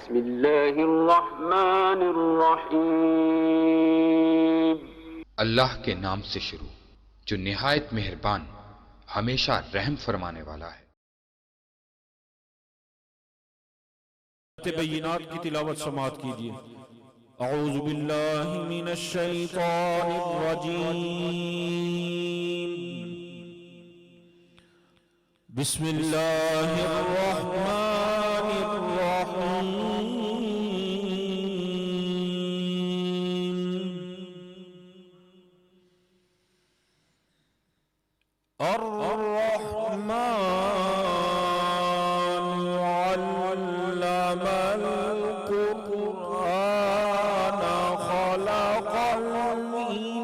بسم اللہ الرحمن الرحیم۔ اللہ کے نام سے شروع جو نہایت مہربان ہمیشہ رحم فرمانے والا ہے۔ بینات کی تلاوت سماعت کیجئے۔ اعوذ باللہ من الشیطان الرجیم، بسم اللہ الرحمن الرحیم۔ الرحمن علم القرآن خلق الإنسان،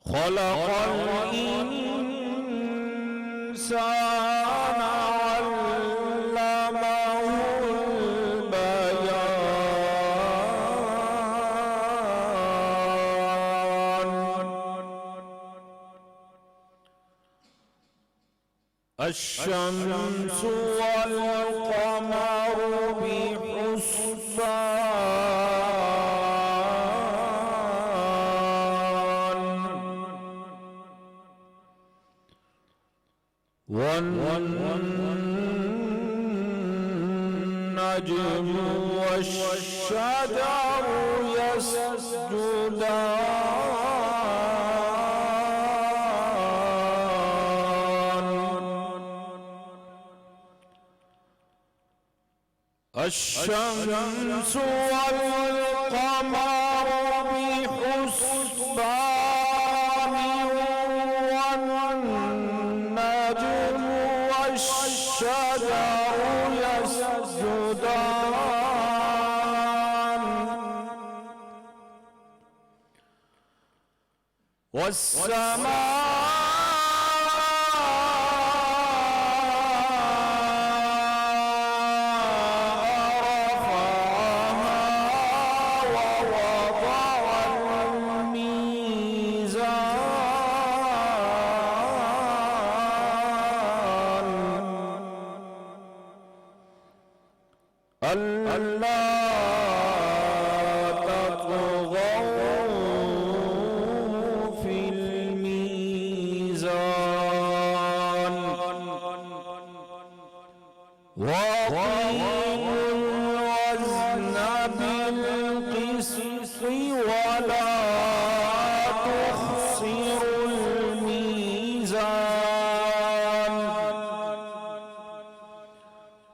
خلق الإنسان علمه الشمس والقمر بحسبان، والنجم والشجر يسجدان، الشمس والقمر بحسبان، والنجم والشجر يسجدان، والسماء ألا تطغوا في الميزان، وأقيموا الوزن بالقسط ولا تخسروا الميزان،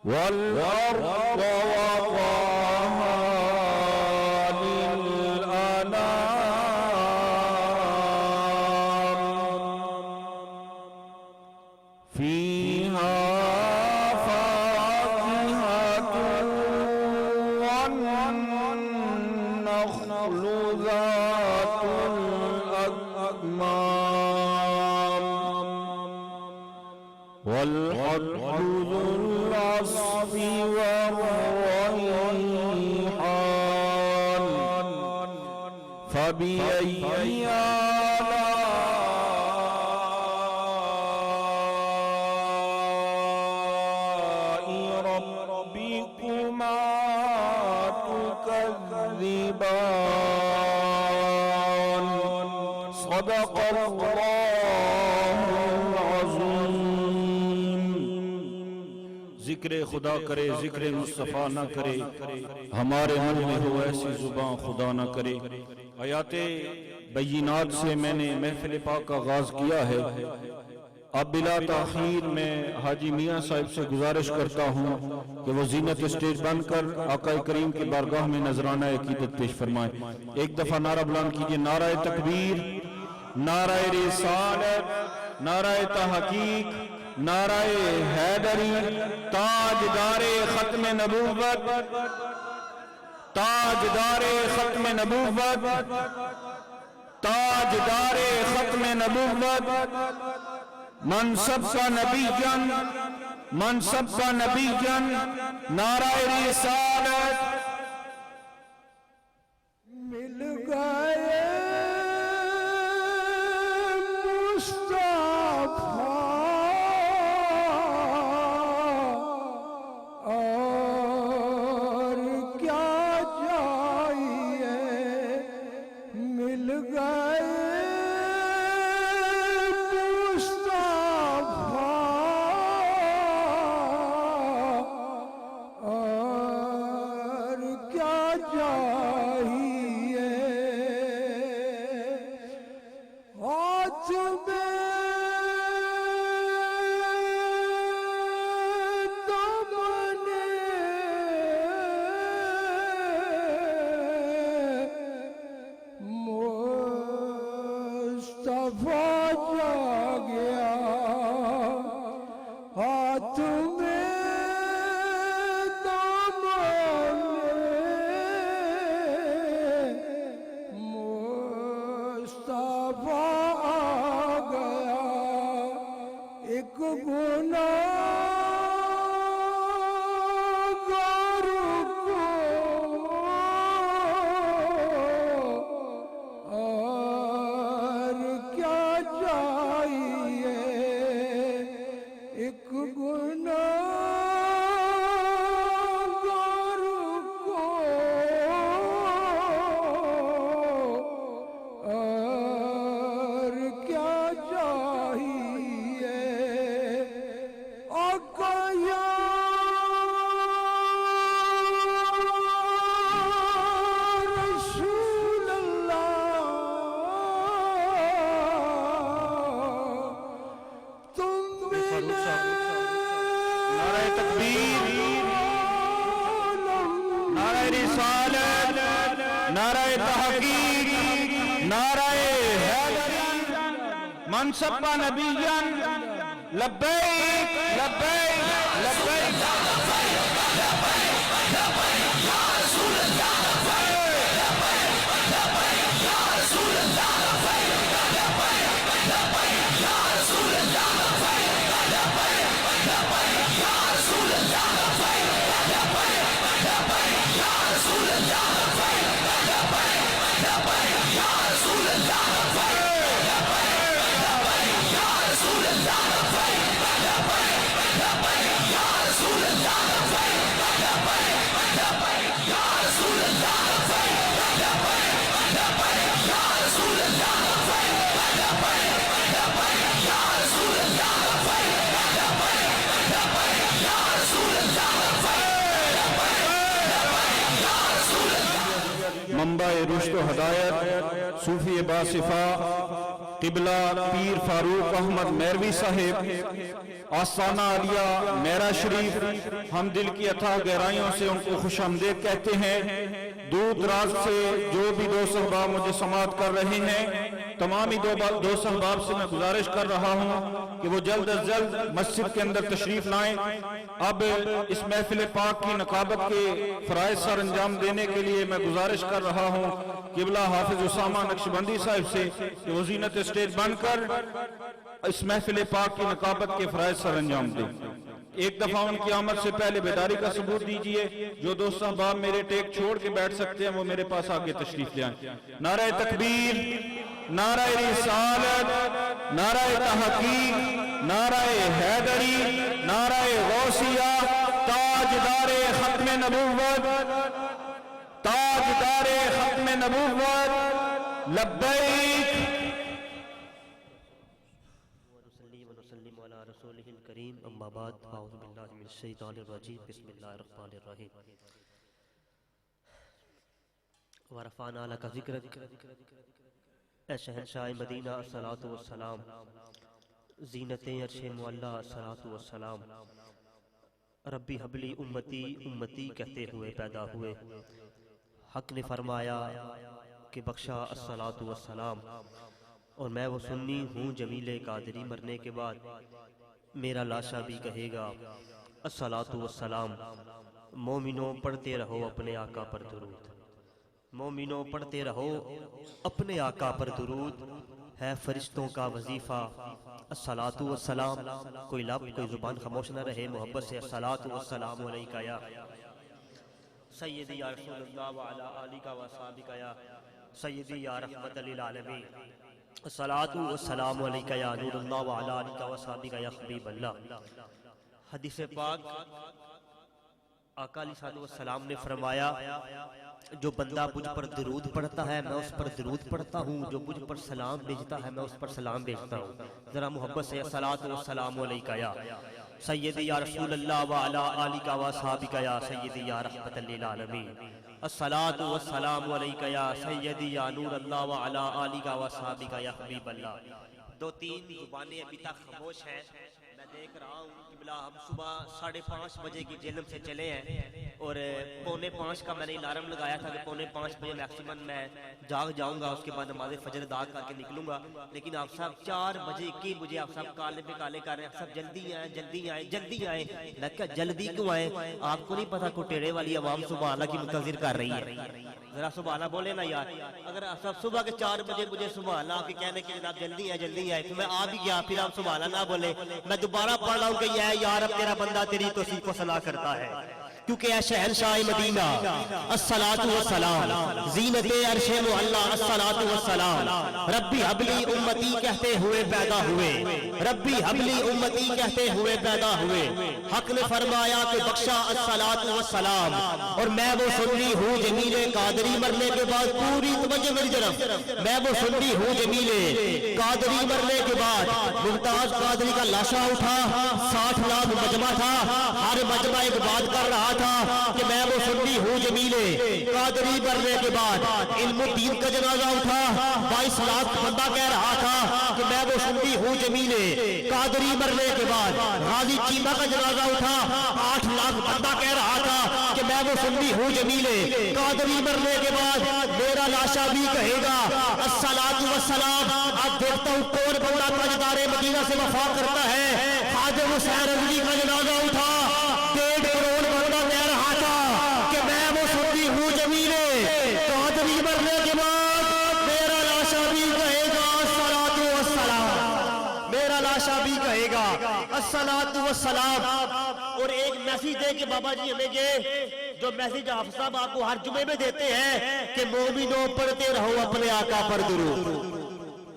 والأرض وضعها للأنام، فيها فاكهة والنخل ذات الأكمام، والحب ذو العصف والريحان، فبأي آلاء ربكما تكذبان؟ صدق اللہ العظیم۔ ذکر خدا کرے ذکر مصطفیٰ نہ کرے، ہمارے منہ میں ہو ایسی زبان خدا نہ کرے۔ آیات بینات سے میں نے محفل پاک کا آغاز کیا ہے۔ اب بلا تاخیر میں حاجی میاں صاحب سے گزارش کرتا ہوں کہ وہ زینت اسٹیج بند کر آقا کریم کی بارگاہ میں نذرانہ عقیدت پیش فرمائیں۔ ایک دفعہ نعرہ بلند کیجئے، نعرہ تکبیر، نعرہ رسالت، نعرہ تحقیق، نعرہ حیدری، تاجدار ختم نبوت، تاجدار ختم نبوت، تاجدار ختم نبوت، منصب کا نبی جن، منصب کا نبی جن، نعرہ رسالت۔ مل گئے اور کیا چاہیے مل گئے مصطفیٰ اور کیا چاہیے ہاتھ میں مصطفیٰ جا گیا ہاتھ میں مصطفیٰ آ گیا ایک گناہگار کو اور کیا چاہیے ایک گناہگار کو اور کیا چاہیے آقا یا رسول اللہ تم ملے نعرہ تکبیر، نعرہ رسالت، نعرہ تحقیق، نعرہ حیدری، من سب نبیا لبیک لبیک لبیک منبع رشد و ہدایت صوفی باصفا قبلہ پیر فاروق احمد میروی صاحب آستانہ عالیہ میرا شریف، ہم دل کی اتھاہ گہرائیوں سے ان کو خوش آمدید کہتے ہیں۔ دور دراز سے جو بھی دوست احباب مجھے سماعت کر رہے ہیں، تمام ہی دوست احباب سے میں گزارش کر رہا ہوں کہ وہ جلد از جلد مسجد کے اندر تشریف لائیں۔ اب اس محفل پاک کی نقابت کے فرائض سر انجام دینے کے لیے میں گزارش کر رہا ہوں قبلہ حافظ اسامہ نقشبندی صاحب سے کہ وہ زینت اسٹیج بن کر اس محفل پاک کی نقابت کے فرائض سر انجام دیں۔ ایک دفعہ ان کی آمد سے پہلے بیداری کا ثبوت دیجئے۔ جو دوست احباب میرے ٹیک چھوڑ کے بیٹھ سکتے ہیں وہ میرے پاس آگے تشریف لے آئیں۔ نعرہ تکبیر، نعرہ رسالت، نعرہ تحقیق، نعرہ حیدری، نعرہ غوثیہ، تاجدار ختم نبوت، تاجدار ختم نبوت، لبیک ونسلم علی رسولہ الکریم، اما بعد، اعوذ باللہ من الشیطان الرجیم، بسم اللہ الرحمن الرحیم۔ ورفعنا لک ذکرک، اے شہنشاہ مدینہ الصلاۃ والسلام، زینت عرش معلی الصلاۃ والسلام، ربی حبلی امتی امتی کہتے ہوئے پیدا ہوئے۔ حق نے فرمایا کہ بخشا الصلاۃ والسلام، اور میں وہ سنی ہوں جمیل قادری، مرنے کے بعد میرا لاشا بھی کہے گا الصلاۃ والسلام۔ مومنوں پڑھتے رہو اپنے آقا پر درود، مومنوں پڑھتے رہو اپنے آقا پر درود، ہے فرشتوں کا وظیفہ الصلاۃ والسلام۔ کوئی لب کوئی زبان خاموش نہ رہے، محبت سے الصلاۃ والسلام علیکہ یا سیدی یا رسول اللہ وعلی آلہ و صحابہ یا سیدی یا رحمت للعالمین۔ الصلاۃ والسلام علیکہ یا نور اللہ وعلی آلک و صحابہ یا حبیب اللہ۔ حدیث پاک آقا علیہ الصلوۃ والسلام نے فرمایا جو بندہ مجھ پر درود پڑھتا ہے میں اس پر درود پڑھتا ہوں، جو مجھ پر سلام بھیجتا ہے میں اس پر سلام بھیجتا ہوں۔ ذرا محبت سے الصلاۃ والسلام علیکہ یا سیدی یا رسول اللہ وعلی آلک و صحابہ یا سیدی یا رحمت للعالمین۔ الصلاۃ والسلام علیکہ یا سیدی یا نور اللہ وعلی آلک و صحابہ یا حبیب اللہ۔ دو تین زبانیں ابھی تک خاموش ہیں، میں دیکھ رہا ہوں قبلہ ہم صبح 5:30 بجے کی جہنم سے چلے ہیں اور 4:45 کا میں نے الارم لگایا تھا کہ 4:45 بجے میکسیمم میں جاگ جاؤں گا، اس کے بعد نماز فجر ادا کر کے نکلوں گا، لیکن آپ سب 4 بجے 21 بجے آپ سب کالے پہ کالے کر رہے ہیں، سب جلدی آئیں جلدی آئیں جلدی آئیں۔ میں کہا جلدی کیوں آئیں؟ آپ کو نہیں پتا کو ٹیڑے والی عوام سبحان اللہ کی منتظر کر رہی ہے؟ ذرا سبحان اللہ بولے نا یار، اگر آپ سب صبح کے 4 بجے مجھے سبحان اللہ آپ کے کہنے کے جناب جلدی آئے تو میں آ بھی گیا، پھر آپ سبحان اللہ نہ بولے، میں دوبارہ پڑھ رہا ہوں کہ یا رب تیرا بندہ تیری توصیف کو صلاح کرتا ہے، کیونکہ اے شہنشاہ مدینہ الصلاۃ والسلام زینت عرش معلی الصلاۃ والسلام ربی حبلی امتی کہتے ہوئے پیدا ہوئے، ربی حبلی امتی کہتے ہوئے پیدا ہوئے، حق نے فرمایا کہ بخشا الصلاۃ والسلام، اور میں وہ سنی ہوں جمیل قادری مرنے کے بعد پوری توجہ میری طرف، میں وہ سنی ہوں جمیل قادری مرنے کے بعد ممتاز قادری کا لاشا اٹھا، 60 لاکھ مجمع تھا، ہر مجمع ایک بات کر رہا تھا کہ میں وہ سنی ہوں جمیل قادری مرنے کے بعد علم الدین کا جنازہ اٹھا، 22 لاکھ بندہ کہہ رہا تھا کہ میں وہ سنی ہوں جمیل قادری مرنے کے بعد غازی چیمہ کا جنازہ اٹھا، 8 لاکھ بندہ کہہ رہا تھا کہ میں وہ سنی ہوں جمیل قادری مرنے کے بعد میرا لاشا بھی کہے گا الصلاۃ والسلام۔ اب دیکھتا ہوں کون بندہ تاجدار مدینہ سے وفا کرتا ہے۔ خواجہ حسین رضوی کا جنازہ اٹھا، 1.5 کروڑ بندہ کہہ رہا تھا کہ میں وہ سنی ہوں جمیل قادری مرنے کے بعد میرا لاشا بھی کہے گا الصلاۃ والسلام، میرا لاشا بھی کہے گا الصلاۃ والسلام۔ اور ایک میسیج دے کہ بابا جی ہمیں یہ جو میسیج حافظ صاحب آپ کو ہر جمعے میں دیتے ہیں کہ مومنوں پڑھتے رہو اپنے آقا پر درود۔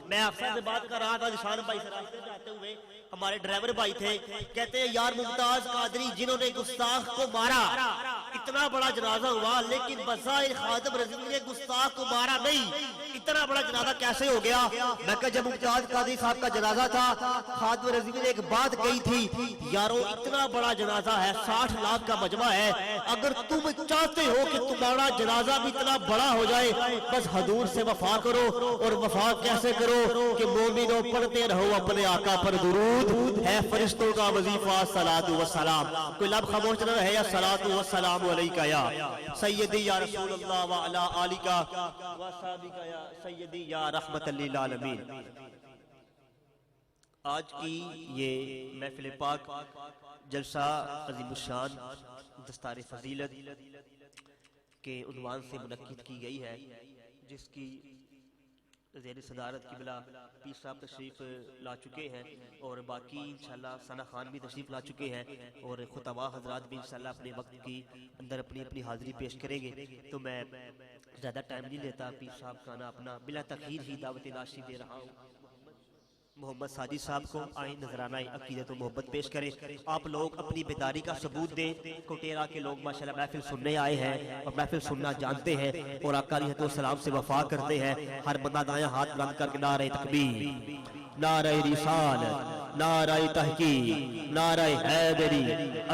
میں آپ سے بات کر رہا تھا جشان بھائی سے راستے میں آتے ہوئے، ہمارے ڈرائیور بھائی تھے، کہتے ہیں یار ممتاز قادری جنہوں نے گستاخ کو مارا، اتنا بڑا جنازہ ہوا لیکن بظاہر خادم رضوی نے گستاخ کو مارا نہیں، اتنا بڑا جنازہ کیسے ہو گیا؟ میں کہا جب ممتاز قادری صاحب کا جنازہ تھا خادم رضوی نے ایک بات کہی تھی، یارو اتنا بڑا جنازہ ہے، 60 لاکھ کا مجمع ہے، اگر تم چاہتے ہو کہ تمہارا جنازہ بھی اتنا بڑا ہو جائے بس حضور سے وفا کرو، اور وفا کیسے کرو کہ مومنوں پڑھتے رہو اپنے آقا پر درود، ہے فرشتوں کا وظیفہ صلاۃ و سلام۔ کوئی لب خاموش نہ رہے، یا صلاۃ و سلام علیکہ یا سیدی یا رسول اللہ وعلی آلک و صحابہ یا سیدی یا رحمت للعالمین۔ آج کی یہ محفل پاک جلسہ عظیم الشان دستار فضیلت کے عنوان سے منعقد کی گئی ہے، جس کی زیر صدارت قبلہ پیر صاحب تشریف لا چکے ہیں، اور باقی انشاءاللہ ثنا خان بھی تشریف لا چکے ہیں، اور خطباء حضرات بھی انشاءاللہ اپنے وقت کی اندر اپنی حاضری پیش کریں گے۔ تو میں زیادہ ٹائم نہیں لیتا، پیر صاحب کا نا اپنا بلا تاخیر ہی دعوت ناشی دے رہا ہوں۔ محمد ساجد صاحب کو آئیں نذرانہ عقیدت و محبت پیش کریں۔ آپ لوگ اپنی بیداری کا ثبوت دیں۔ کوٹیرا کے لوگ ماشاءاللہ محفل سننے آئے ہیں اور محفل سننا جانتے ہیں اور آقا علیہ السلام سے وفا کرتے ہیں۔ ہر بندہ دایاں ہاتھ بلند کر کے نعرہ تکبیر، نعرہ رسالت، نعرہ تحقیق، نعرہ حیدری،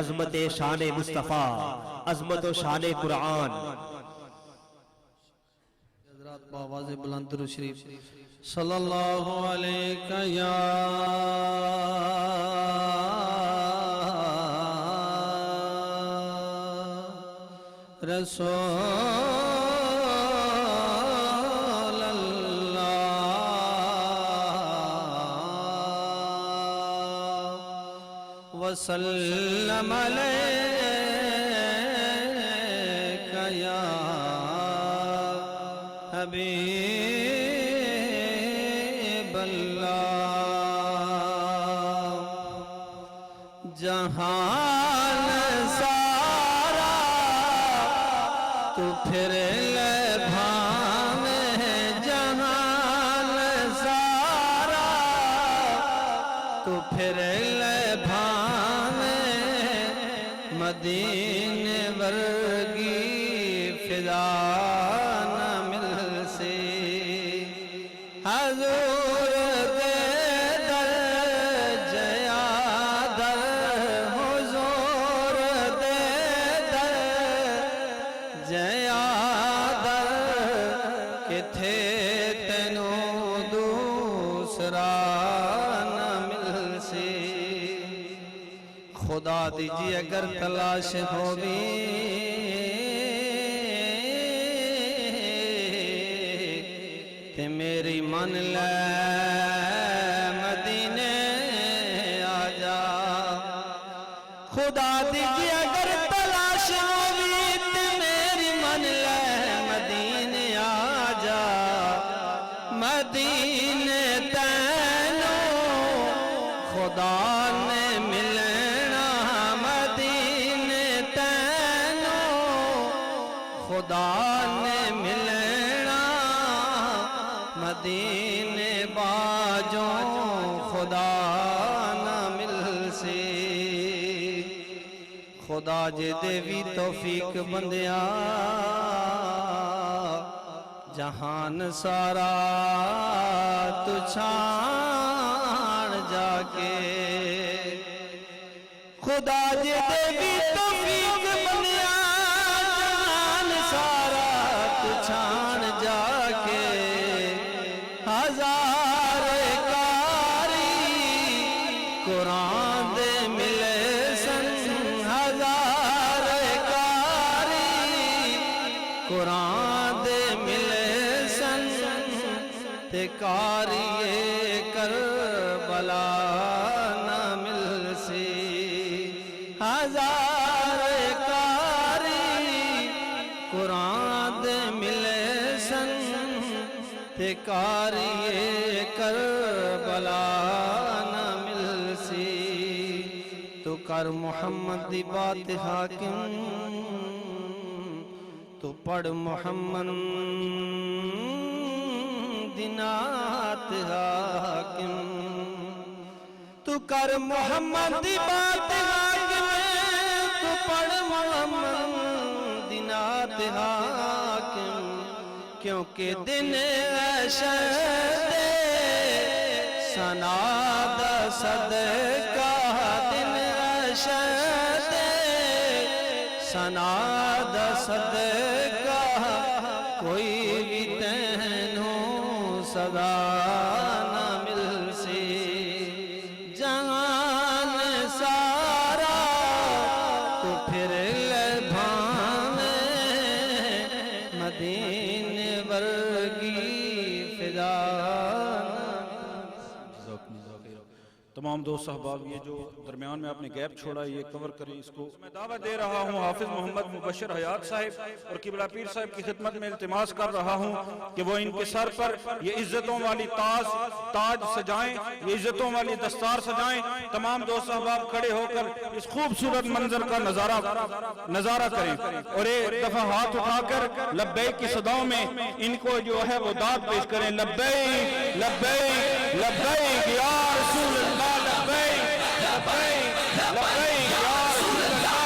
عظمت شان مصطفیٰ، عظمت و شان قرآن۔ حضرات بآواز بلند درود شریف صلی اللہ علیہ یا رسول اللہ وسلم علیہ یا حبیب اللہ۔ جہان سارا تو پھر لے بھانے، جہان سارا تو پھر لے بھانے مدینے ورگی فضا نہ مل سی حضور دے در جیا در حضور دے در جیا در کتھے تینوں دوسرا نہ مل سی خدا دیجی اگر تلاش ہوگی تے میری من لے مدینے آ جا خدا دیجی اگر تلاش ہوگی تے میری من لے مدینے آ جا مدینے تینوں خدا نے ملنا مدینے تینوں خدا نے ملنا مدینے باجوں خدا نہ مل سی خدا جے دیوی توفیق بندیا جہان سارا تو چھان جا کے خدا جے دیوی توفیق بندیا جہان سارا تو چھان جا کے ہزار کاری قرآن دے ملے سن ہزار کاری قرآن دے ملے سن تے کاری کربلا نہ مل سی ہزار کاری قرآن دے ملے سن تے کاری کربلا نہ مل سی تو کر محمد دی بات حاکم تو پڑھ محمد دی نعت حاکم تو کر محمد دی بات حاکم تو پڑھ محمد دی نعت حاکم کیونکہ دن عشر سنا دا صدقہ دن عشر سنا دا صدقہ کوئی بھی تینوں صدا نہ مل سی جہان سارا تو پھر لبھانے مدینے ورگی فضا تمام دوست صحباب یہ جو درمیان میں آپ نے گیپ چھوڑا یہ کور کریں اس کو میں دعوت دے رہا ہوں حافظ محمد مبشر حیات صاحب اور قبلہ پیر صاحب کی خدمت میں التماس کر رہا ہوں کہ وہ ان کے سر پر یہ عزتوں والی تاج سجائیں یہ عزتوں والی دستار سجائیں تمام دوست صحباب کھڑے ہو کر اس خوبصورت منظر کا نظارہ کریں اور ایک دفعہ ہاتھ اٹھا کر لبیک کی صداؤں میں ان کو جو ہے وہ داد پیش کریں لبیک لبیک لبیک یا رسول اللہ لبیک لبیک لبیک یا رسول اللہ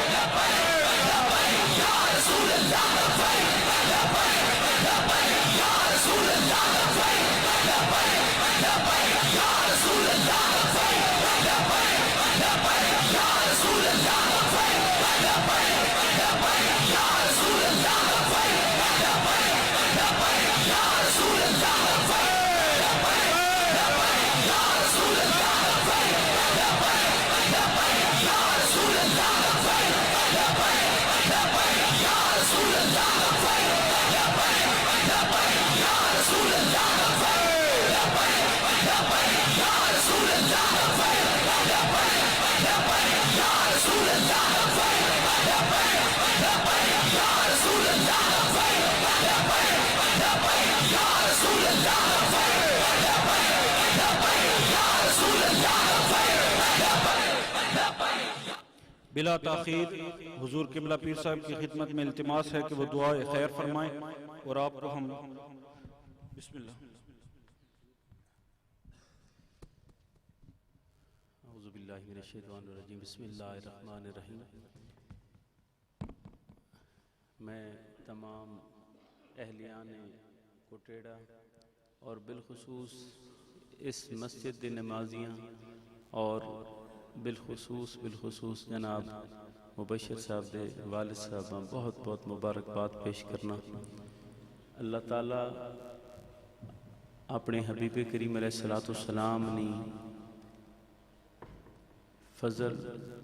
لبیک یا رسول اللہ لبیک لبیک یا رسول اللہ لبیک لبیک یا رسول اللہ لبیک لبیک یا رسول اللہ لبیک لبیک یا رسول اللہ لبیک یا رسول اللہ بلا تاخیر حضور قبلہ پیر صاحب کی خدمت میں التماس ہے کہ وہ دعائے خیر فرمائیں اور آپ کو ہم بسم اللہ باللہ من الشیطان الرجیم بسم اللہ الرحمن الرحیم۔ میں تمام اہلیان کوٹیڑا اور بالخصوص اس مسجد دے نمازیاں اور بالخصوص جناب مبشر صاحب دے والد صاحب بہت بہت مبارکباد پیش کرنا۔ اللہ تعالیٰ اپنے حبیب کریم علیہ السلام نے فضل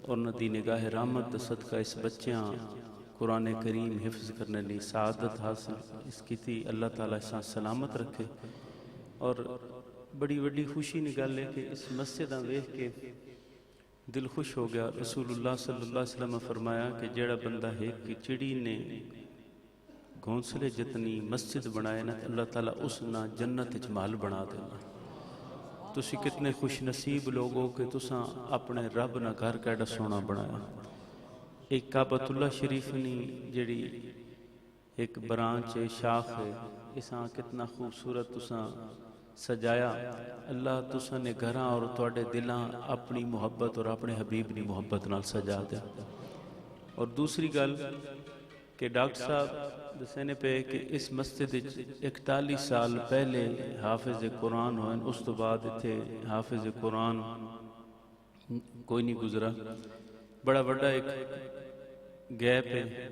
اور ندی نگاہ رحمت صدقہ اس بچیاں قرآن کریم حفظ کرنے لی سعادت حاصل اس کی تھی۔ اللہ تعالیٰ اساں سلامت رکھے۔ اور بڑی وڈی خوشی نگال ہے کہ اس مسجد ویکھ کے دل خوش ہو گیا۔ رسول اللہ صلی اللہ علیہ وسلم فرمایا کہ جیڑا بندہ ہے کہ چڑی نے گھونسلے جتنی مسجد بنائے نا اللہ تعالیٰ اس نا جنت اجمال بنا دینا۔ تسی کتنے خوش نصیب لوگوں کہ تساں اپنے رب نہ گھر کیڑا سونا بنایا۔ ایک کعبۃ اللہ شریف نی جڑی ایک برانچ شاخ ہے اساں کتنا خوبصورت تساں سجایا۔ اللہ تساں نے گھراں اور تواڈے دلاں اپنی محبت اور اپنے حبیب دی محبت نال سجا دیا۔ اور دوسری گل کہ ڈاکٹر صاحب دسنے پہ کہ اس مسجد 41 سال پہلے حافظ قرآن ہوئے، اس تو بعد اتھے حافظ قرآن کوئی نہیں گزرا۔ بڑا بڑا ایک گیپ ہے۔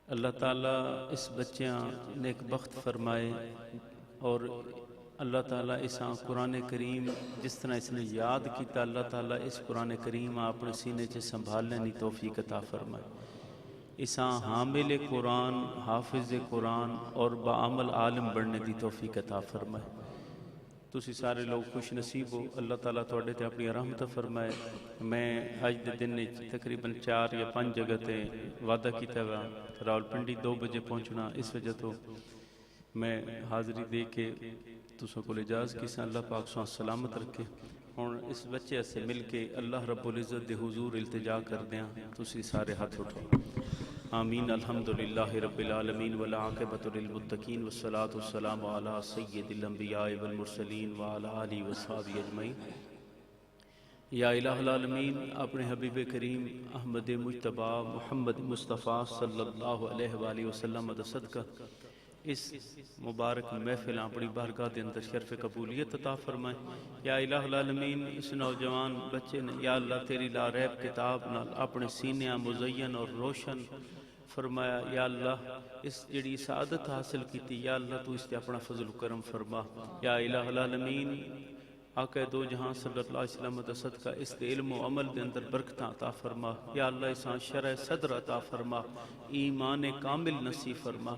اللہ تعالیٰ اس بچیاں نیک بخت فرمائے اور اللہ تعالیٰ اساں قرآن کریم جس طرح اس نے یاد کیتا اللہ تعالیٰ اس قرآن کریم اپنے سینے سے سنبھالنے کی توفیق عطا فرمائے۔ اساں حامل قرآن حافظ قرآن اور بعمل عالم بننے کی توفیق عطا فرمائے۔ تسی سارے لوگ خوش نصیب ہو، اللہ تعالیٰ توڑے تے اپنی رحمت فرمائے۔ میں آج دے دن تقریباً 4 یا 5 جگہ تے وعدہ کیتا ہوا راولپنڈی 2 بجے پہنچنا، اس وجہ تو میں حاضری دے کے تسوں کو اجازت کی سا۔ اللہ پاک سو سلامت رکھے۔ اور اس بچے سے مل کے اللہ رب العزت دے حضور التجا کر دیاں، تسی سارے ہاتھ اٹھو آمین۔ الحمدللہ رب العالمین والعاقبۃ للمتقین والصلاۃ والسلام علی سید الانبیاء والمرسلین وعلی آلہ وصحبہ اجمعین۔ یا الہ العالمین اپنے حبیب کریم احمد مجتبی محمد مصطفیٰ صلی اللہ علیہ وآلہ وسلم دا صدقہ اس مبارک محفل اپنی بارگاہ دے اندر شرف قبولیت عطا فرمائے۔ یا الہ العالمین اس نوجوان بچے نے یا اللہ تیری لا ریب کتاب نال اپنے سینیاں مزین اور روشن فرمایا۔ یا اللہ اس جڑی سعادت حاصل کیتی یا اللہ تو اس تے اپنا فضل و کرم فرما۔ یا الہ العالمین آقا دو جہاں صلی اللہ علیہ وسلم دا صدقہ اس دے علم و عمل دے اندر برکتاں عطا فرما۔ یا اللہ اساں شرع صدر عطا فرما، ایمان کامل نصیب فرما۔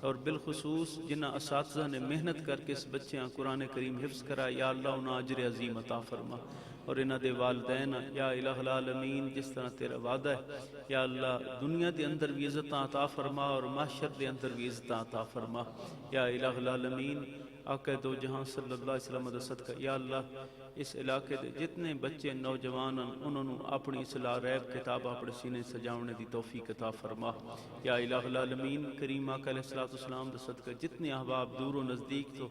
اور بالخصوص جنہ اساتذہ نے محنت کر کے اس بچیاں قرآن کریم حفظ کرا یا اللہ انہاں اجر عظیم عطا فرما۔ اور انہاں دے والدین یا الہ العالمین جس طرح تیرا وعدہ ہے یا اللہ دنیا دے اندر بھی عزتاں عطا فرما اور محشر دے اندر بھی عزتاں عطا فرما۔ یا الہ العالمین آقا دو جہاں صلی اللہ علیہ وسلم دا صدقہ یا اللہ اس علاقے دے جتنے بچے نوجوان انہوں نے اپنی اصلاح ریب کتاب اپنے سینے سجاونے دی توفیق عطا فرما۔ یا الہ العالمین کریم آقا علیہ السلام دا صدقہ جتنے احباب دور و نزدیک تو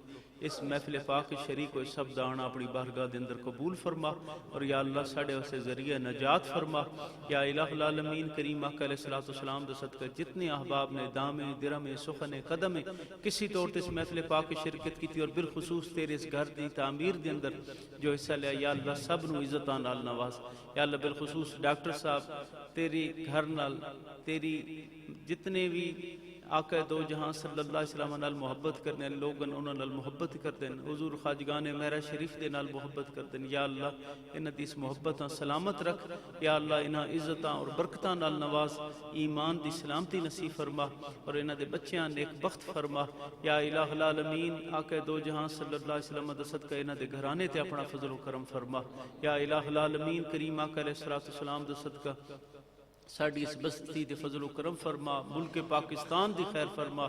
اس محفل پاک شریک و سب دانا اپنی بارگاہ دے اندر قبول فرما۔ اور یا اللہ ساڑھے اسے ذریعہ نجات فرما۔ یا الہ العالمین کریم آقا علیہ السلام دا صدقہ جتنے احباب نے دامے درمے سخنے قدمے کسی طور تے اس محفل پاک شرکت کی تھی اور بالخصوص تیرے اس گھر دی تعمیر دے اندر جو حصہ لیا یا اللہ سب نو عزتاں نال نواز۔ یا اللہ بالخصوص ڈاکٹر صاحب تیری گھر نال تیری جتنے بھی آقا دو جہاں صلی اللہ علیہ وسلم نال محبت کرنے لوگن انہوں نال محبت کرتے ہیں، حضور خواجگان میرا شریف دے نال محبت کرتے ہیں۔ یا اللہ انہاں دی اس محبتاں سلامت رکھ۔ یا اللہ انہاں عزتاں اور برکتاں نال نواز، ایمان دی سلامتی نصیب فرما اور انہاں دے بچیاں نیک بخت فرما۔ یا الہ العالمین آقا دو جہاں صلی اللہ علیہ وسلم دا صدقہ انہاں دے گھرانے تے اپنا فضل و کرم فرما۔ یا الہ العالمین کریم آقا علیہ السلام دا صدقہ ساڈی اس بستی دے فضل و کرم فرما، ملک پاکستان دی خیر فرما،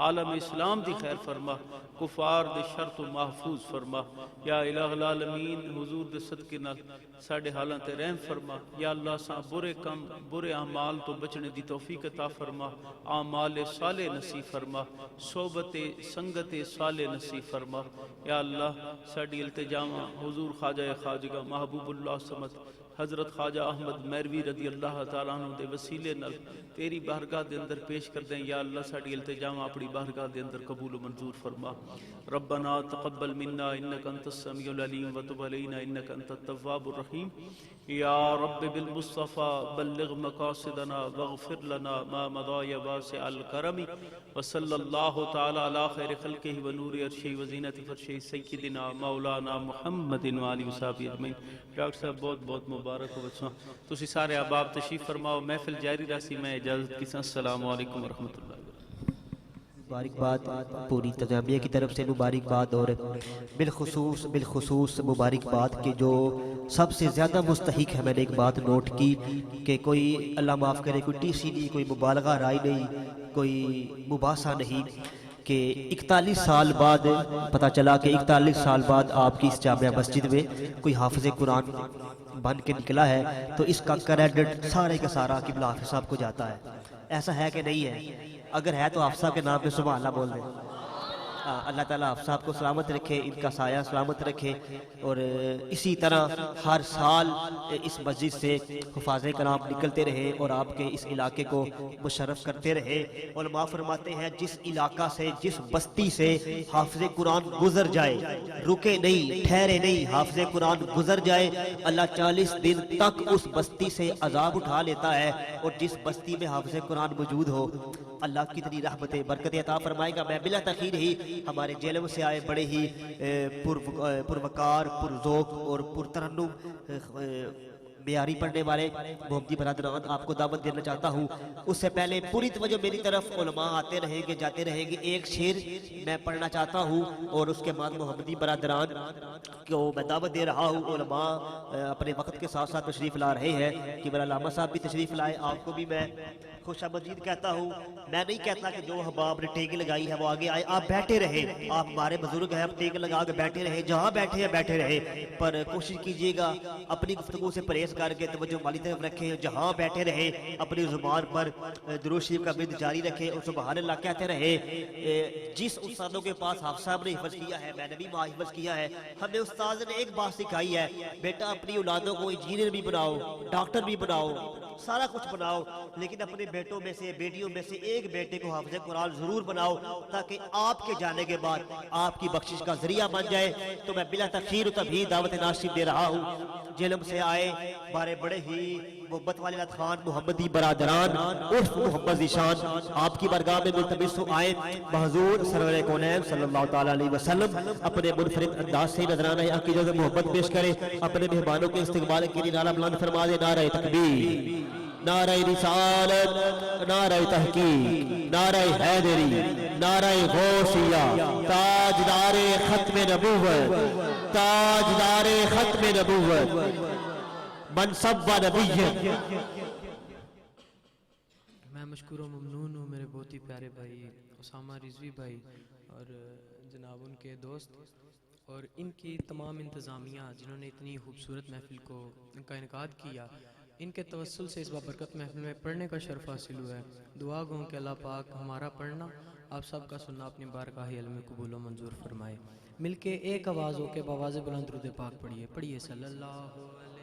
عالم اسلام دی خیر فرما، کفار دے شر تو محفوظ فرما۔ یا الہ العالمین حضور دے صدقے نال ساڈے حالاں تے رحم فرما۔ یا اللہ ساں برے کم برے اعمال تو بچنے دی توفیق عطا فرما، اعمال صالح نصیب فرما، صحبت سنگت صالح نصیب فرما۔ یا اللہ ساڈی التجاواں حضور خواجہ خواجگاہ محبوب اللہ صمد حضرت خواجہ احمد میروی رضی اللہ تعالیٰ عنہ دے وسیلے نال تیری بارگاہ دے اندر پیش کر دیں۔ یا اللہ ساڈی التجاواں اپنی بارگاہ دے اندر قبول و منظور فرما۔ ربنا تقبل منا انک انت السمیع العلیم وتب علینا انک انت التواب الرحیم۔ یا رب بالمصطفى بلغ مقاصدنا واغفر لنا ما مضى یا واسع الکرم وصلی اللہ تعالی علی خیر خلقہ ونور عرشہ وزینت فرشہ سیدنا مولانا محمد وآلہ وصحبہ اجمعین۔ ڈاکٹر صاحب بہت بہت مبارک ہو بچوں، تسی سارے احباب تشریف فرماؤ، محفل جاری رہسی، میں اجازت کی سان۔ السلام علیکم ورحمۃ اللہ۔ مبارکباد پوری انتظامیہ کی طرف سے مبارکباد، اور بالخصوص مبارکباد کہ جو سب سے زیادہ مستحق ہے۔ میں نے ایک بات نوٹ کی کہ کوئی اللہ معاف کرے کوئی ٹی سی نہیں، کوئی مبالغہ رائے نہیں، کوئی مباحثہ نہیں، کہ 41 سال بعد پتہ چلا کہ 41 سال بعد آپ کی اس جامعہ مسجد میں کوئی حافظ قرآن بن کے نکلا ہے، تو اس کا کریڈٹ سارے کا سارا قبلہ حافظ صاحب کو جاتا ہے۔ ایسا ہے کہ نہیں ہے؟ اگر ہے تو حافظ صاحب کے نام پہ سبحان اللہ بول دیں۔ اللہ تعالیٰ حافظ صاحب کو سلامت رکھے، ان کا سایہ سلامت رکھے، اور اسی طرح ہر سال اس مسجد سے حفاظ کرام نکلتے رہے اور آپ کے اس علاقے کو مشرف کرتے رہے۔ علماء فرماتے ہیں جس علاقہ سے جس بستی سے حافظ قرآن گزر جائے، رکے نہیں ٹھہرے نہیں، حافظ قرآن گزر جائے، اللہ 40 دن تک اس بستی سے عذاب اٹھا لیتا ہے، اور جس بستی میں حافظ قرآن موجود ہو اللہ کتنی رحمتیں برکتیں عطا فرمائے گا۔ میں بلا تاخیر ہی ہمارے جیلوں سے آئے بڑے ہی پروقار، پرذوق اور پرترنم معیاری پڑھنے والے محمدی برادران آپ کو دعوت دینا چاہتا ہوں۔ اس سے پہلے پوری توجہ میری طرف، علماء آتے رہیں گے جاتے رہیں گے، ایک شعر میں پڑھنا چاہتا ہوں، اور اس کے بعد محمدی برادران کو میں دعوت دے رہا ہوں۔ علماء اپنے وقت کے ساتھ ساتھ تشریف لا رہے ہیں، کہ میرا علامہ صاحب بھی تشریف لائے، آپ کو بھی میں خوش آمدید کہتا ہوں۔ میں نہیں کہتا کہ جو احباب نے ٹیک لگائی ہے وہ آگے آئے، آپ بیٹھے رہے، آپ ہمارے بزرگ ہیں، آپ ٹیک لگا کے بیٹھے رہے، جہاں بیٹھے ہیں بیٹھے رہے، پر کوشش کیجئے گا اپنی گفتگو سے پرہیز کر کے توجہ مالی طرف رکھیں، جہاں بیٹھے رہے اپنی زبان پر درود شریف کا ورد جاری رکھیں اور سبحان اللہ کہتے رہے۔ جس استادوں کے پاس حافظ صاحب نے حفظ کیا ہے، میں نے بھی حفظ کیا ہے، ہمیں استاد نے ایک بات سکھائی ہے، بیٹا اپنی اولادوں کو انجینئر بھی بناؤ، ڈاکٹر بھی بناؤ، سارا کچھ بناؤ، لیکن اپنے بیٹوں میں سے بیٹیوں میں سے ایک بیٹے کو حافظ قرآن ضرور بناؤ، تاکہ آپ کے جانے کے بعد آپ کی بخشش کا ذریعہ بن جائے۔ تو میں بلا تاخیر تبھی دعوت ناصب دے رہا ہوں۔ جیلم سے آئے بارے بڑے ہی محبت والے خان محمدی برادران عرف محمد ذیشان آپ کی بارگاہ میں ملتمس آئے، حضور سرور کونین صلی اللہ تعالیٰ علیہ وسلم اپنے منفرد انداز سے نذرانہ عقیدت محبت پیش کرے، اپنے مہمانوں کے استقبال کے لیے نعرہ بلند فرما دے، نعرہ تکبیر، نعرہ رسالت، نعرہ تحقیق، نعرہ حیدری، نعرہ غوثیہ، تاجدار ختم نبوت، تاجدار ختم نبوت، منصب و نبیت۔ میں مشکور و ممنون ہوں میرے بہت ہی پیارے بھائی اسامہ رضوی بھائی اور جناب ان کے دوست اور ان کی تمام انتظامیہ جنہوں نے اتنی خوبصورت محفل کو ان کا انعقاد کیا، ان کے توسل سے اس بابرکت محفل میں پڑھنے کا شرف حاصل ہوا ہے۔ دعا گوں کہ اللہ پاک ہمارا پڑھنا آپ سب کا سننا اپنی بارگاہ علم قبول و منظور فرمائے۔ مل کے ایک آواز ہو کے بآواز بلند درود پاک پڑھیے، پڑھیے صلی اللہ علیہ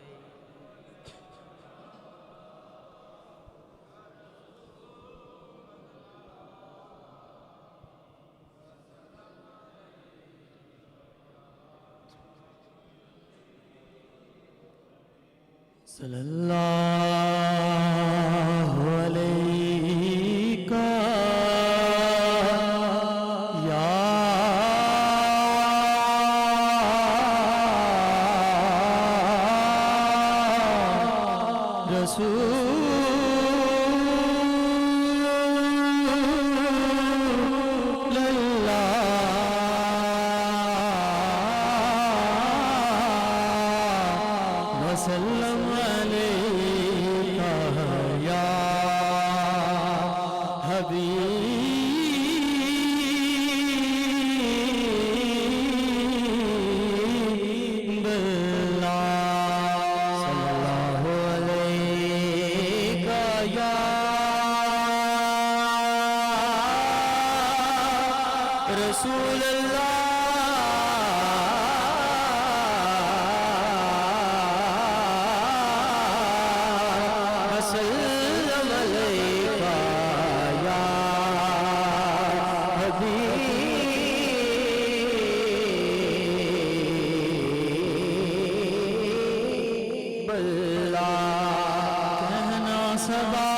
صلی اللہ علیہ یا رسول اللہ وسلم علیہ یا بلا کہنا سبا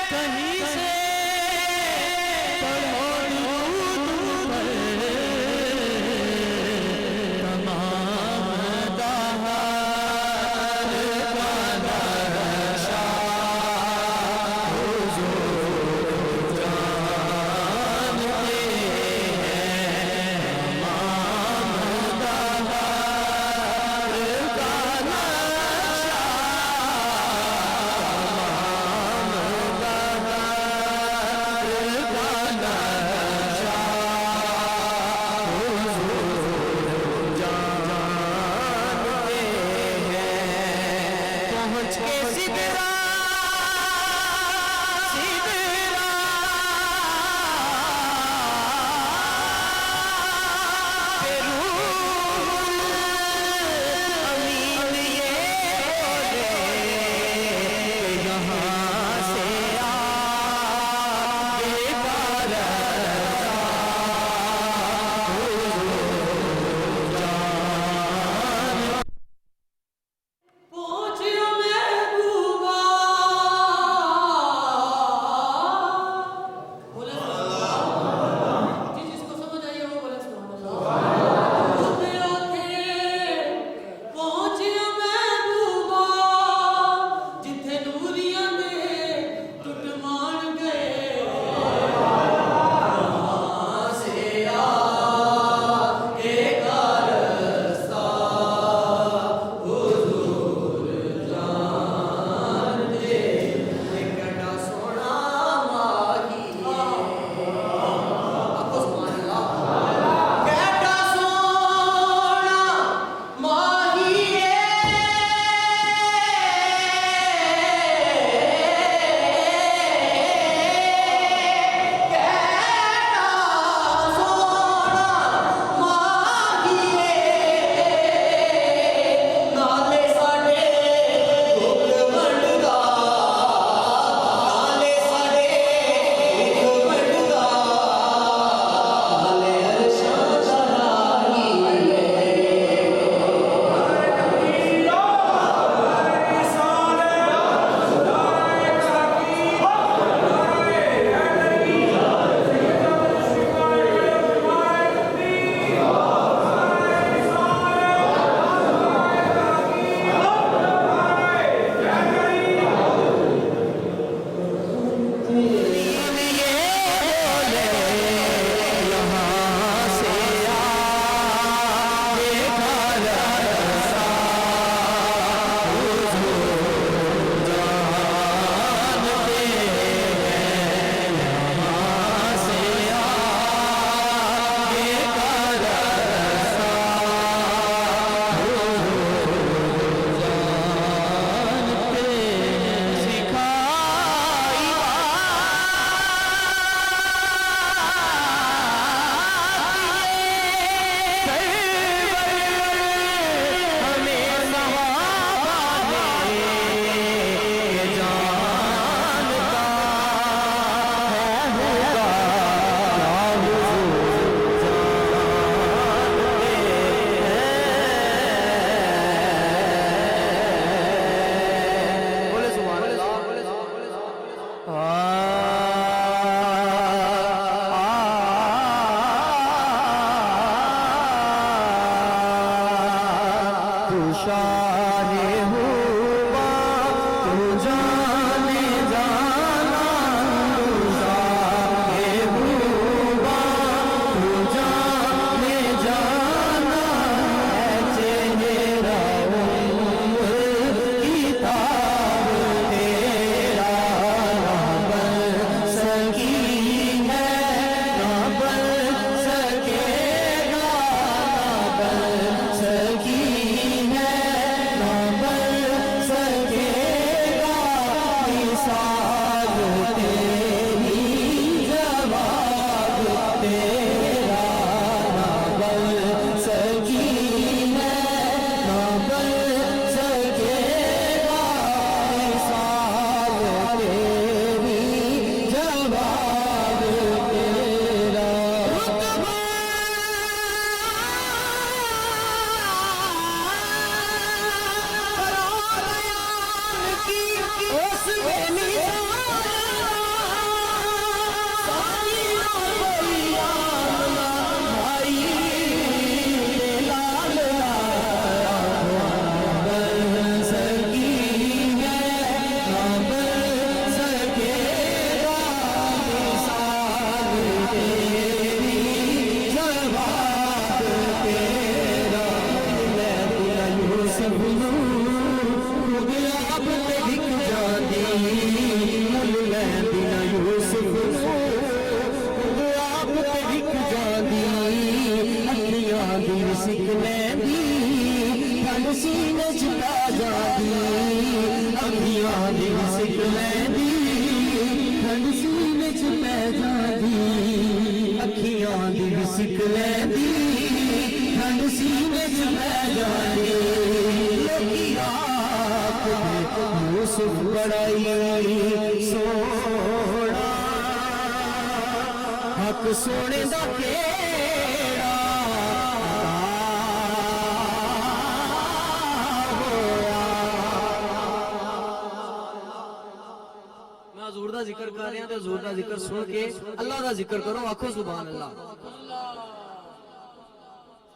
کہیں سے پڑھو درود پر تمام دہر کا نقشہ حضور جانتے ہیں تمام دہر کا نقشہ پہنچ کے سدرا پہ روح امین یہ بولے یہاں سے آگے کا رستہ پہنچیا محبوبہ دی سکلینی ٹھنڈ سینے چ پہ جاندی اکھیاں دی سکلینی ٹھنڈ سینے چ پہ جاندی لوکی آکھدے یوسف بڑائی سونا حق سونے دا کیڑا میں حضور دا ذکر کر رہا ہوں تو حضور دا ذکر سن کے اللہ دا ذکر کرو آکھو سبحان اللہ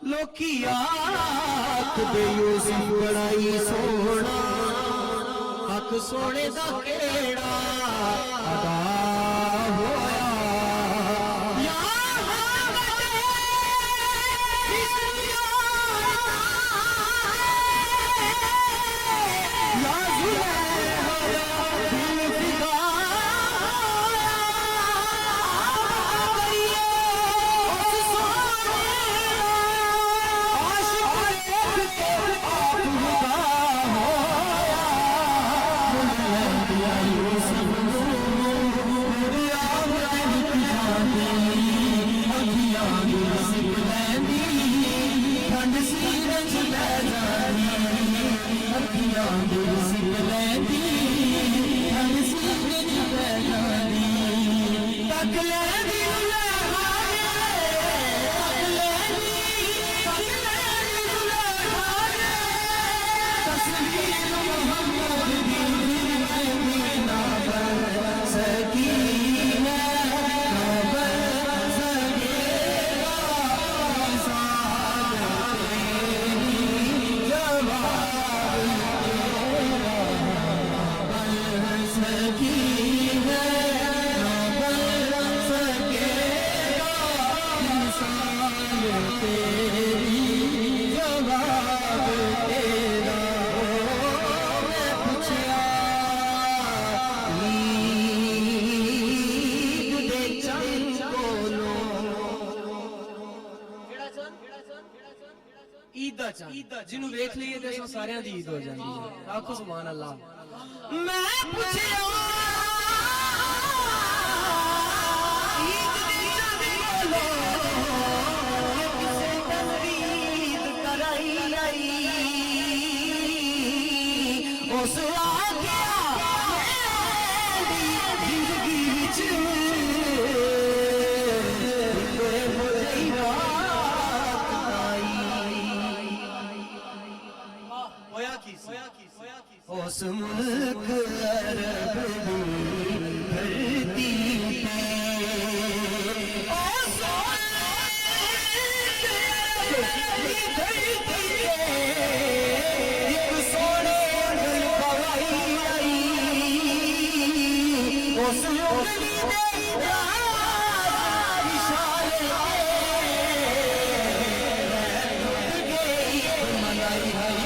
لوکی آکھدے یوسف بڑائی سونا حق سونے دا کیڑا ادا ہویا یا جنہوں ویکھ لئیے تے سارے دی عید ہو جاندی ہے آکھو سبحان اللہ میں پوچھیا عید دی چند بولو کسے تنقید کرائی آئی اس آگیا میری زندگی وچ اس ملک عرب دی دھرتی پہ اس ملک دھرتی پہ ایک سونے دل پوائی آئی اس انگلی دے اشارے گئی منائی ہے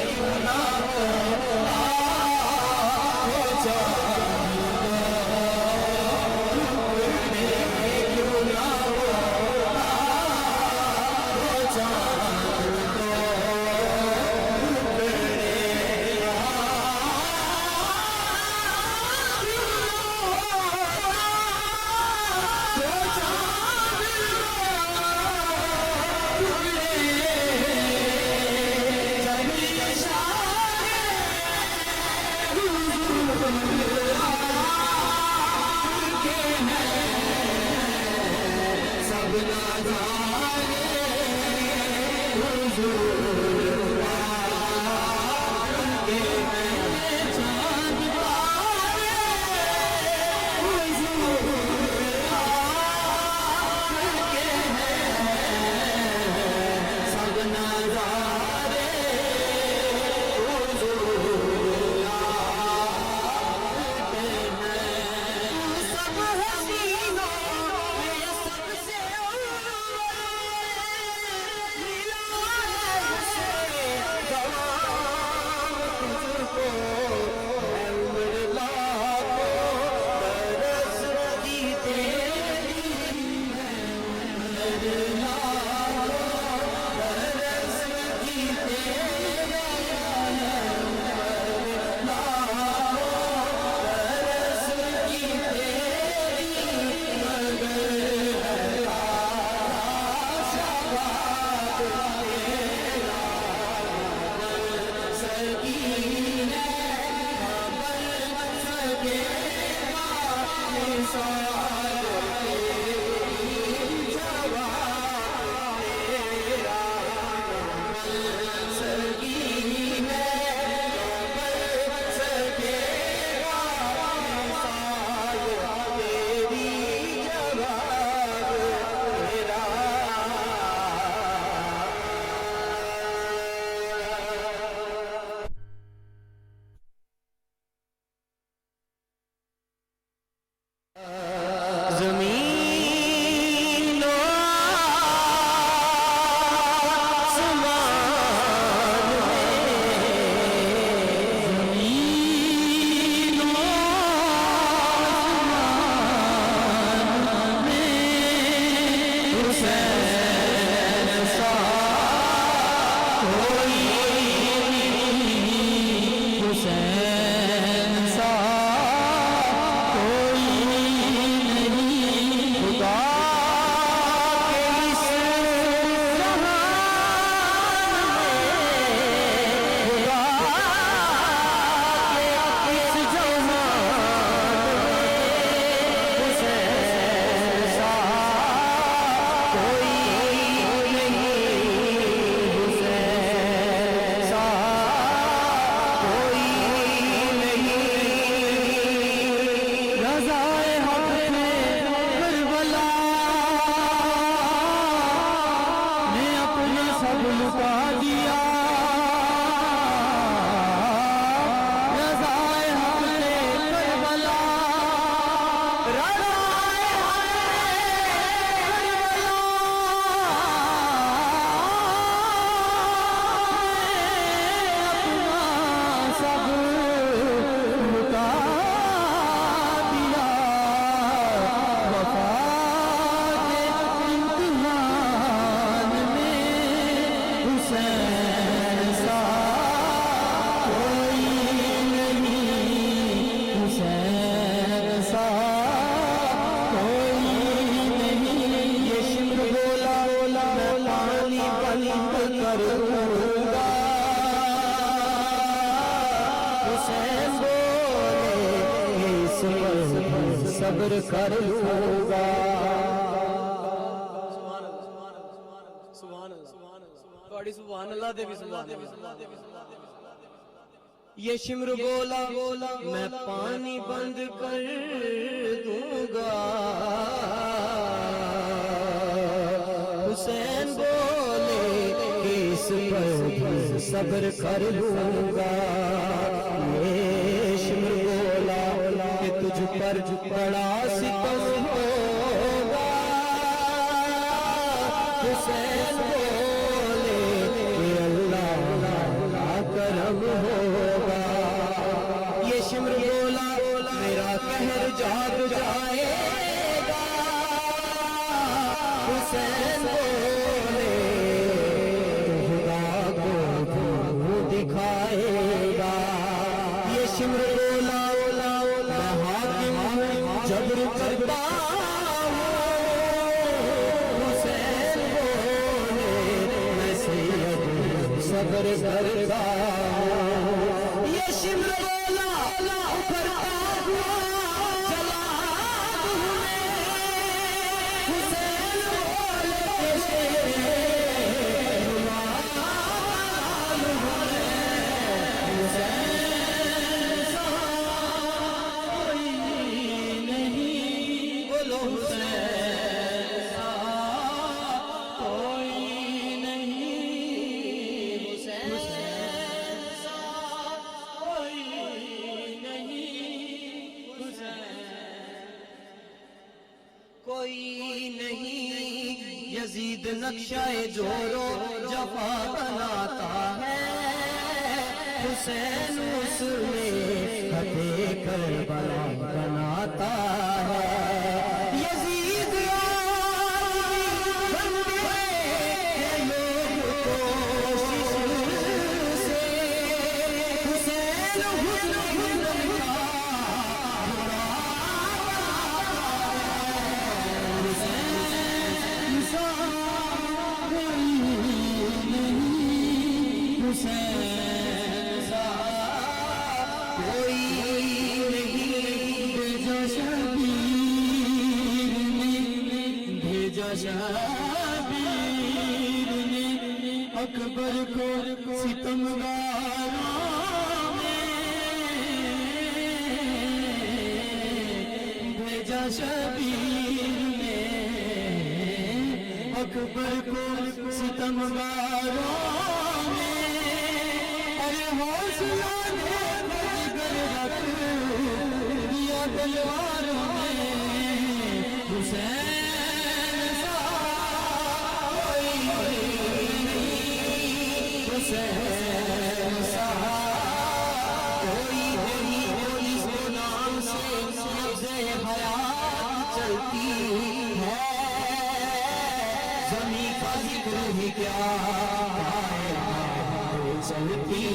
صبر کر لوں گا. سبحان اللہ دے بھی سبحان یہ شمر بولا میں پانی بند کر دوں گا. حسین بولے اس پر صبر کر لوں گا. یہ شمر بولا کہ تجھ پر بڑا ستم ہوگا. حسین بولے کہ اللہ کرم ہوگا. یہ شمر بولا میرا قہر جاگ جائے گا. حسین بولے خدا کو دکھائے گا. یہ شمر بولا میں حاکم ہوں جبر کرتا ہوں. حسین بولے میں سید صبر کرتا ہوں. یہ شمر بولا ابھرتا ہوا جلا دوں میں. حسین بولے کوئی نہیں. یزید نقشہ جورو جفا بناتا ہے. حسین اس میں خطے کربلا بناتا ہے. یزید بنتے ہیں لوگ کوشش سے. حسین کوئی نہیں. شبیر نے اکبر کو ستمگاروں میں بھیجا، شبیر نے اکبر کو ستمگاروں میں، ارے حوصلہ نے جگر رکھ دیا تلواروں میں، حسین سا کوئی نہیں، حسین سا کوئی نہیں، اس نام سے نبض حیات چلتی ہے، زمین کا ذکر ہی کیا چلتی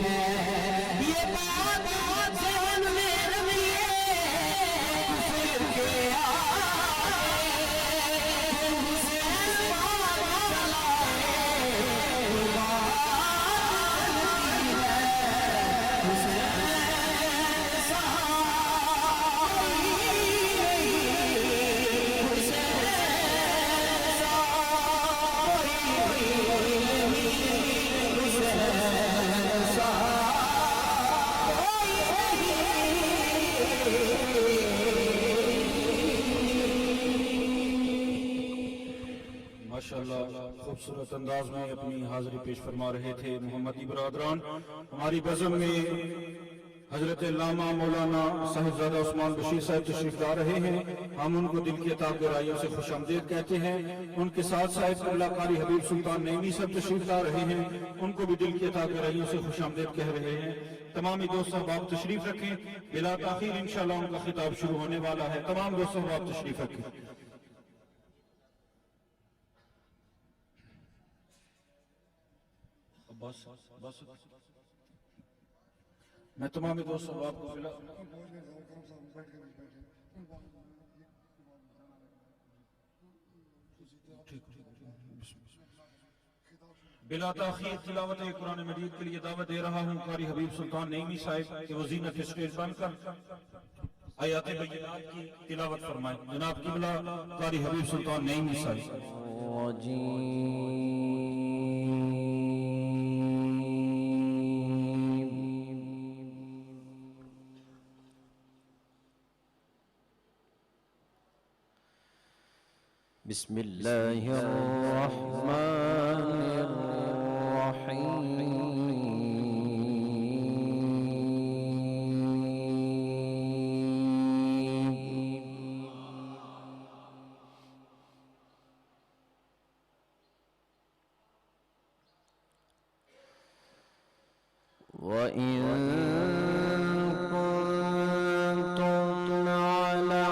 ہے، یہ بات ذہن میں رمیے پھر کے ماشاءاللہ خوبصورت انداز میں اپنی حاضری پیش فرما رہے تھے محمدی برادران۔ ہماری بزم میں حضرت علامہ مولانا صاحبزادہ عثمان بشیر صاحب تشریف لا رہے ہیں، ہم ان کو دل کی عطا گرائیوں سے خوش آمدید کہتے ہیں۔ ان کے ساتھ صاحب قبلہ قاری حبیب سلطان نعیمی صاحب تشریف لا رہے ہیں، ان کو بھی دل کی عطا گرائیوں سے خوش آمدید کہہ رہے ہیں۔ تمام دوست احباب تشریف رکھیں، بلا تاخیر انشاءاللہ ان کا خطاب شروع ہونے والا ہے۔ تمام دوست احباب تشریف رکھیں۔ بس میں تمام دوست احباب کو بلا تاخیر تلاوت قرآن مجید کے لیے دعوت دے رہا ہوں قاری حبیب سلطان نعیمی صاحب کہ وہ زینت اسٹیج بن کر آیات بینات کی تلاوت فرمائیں۔ جناب قبلہ قاری حبیب سلطان نعیمی صاحب۔ بسم اللہ الرحمن الرحیم، وَإِن كُنتُمْ عَلَى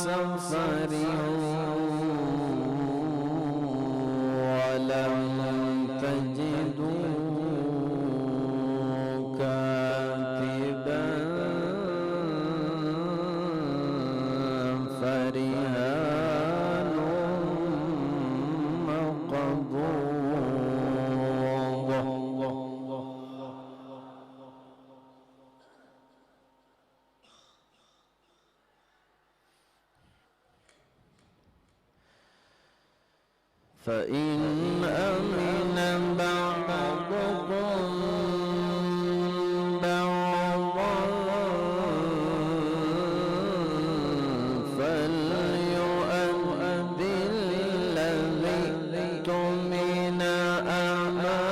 سَفَرٍ فَإِنْ أَمِنَ بَعْضُكُمْ بَعْضًا فَلْيُؤَدِّ الَّذِي اؤْتُمِنَ أَمَانَتَهُ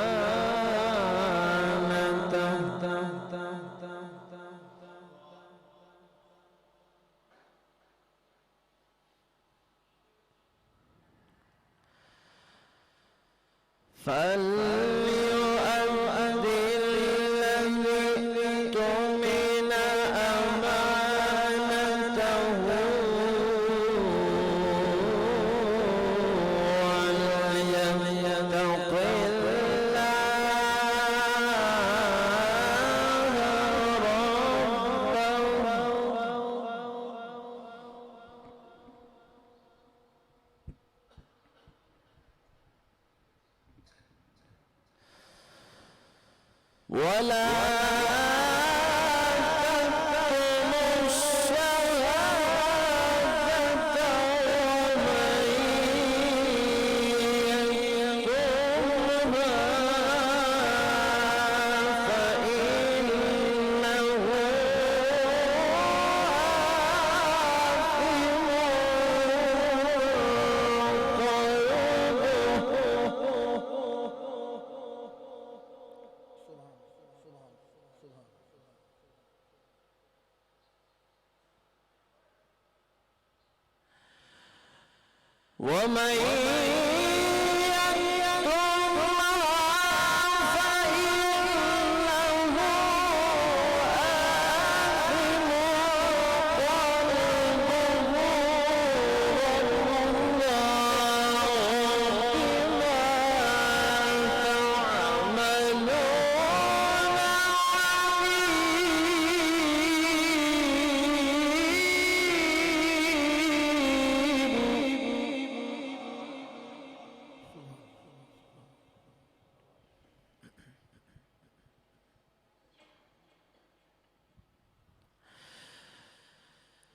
فَلْيُؤَدِّ الَّذِي اؤْتُمِنَ أَمَانَتَهُ وَلْيَتَّقِ ولا تكتموا الشهادة ومن ومن يتق الله فإنه آثم قلبه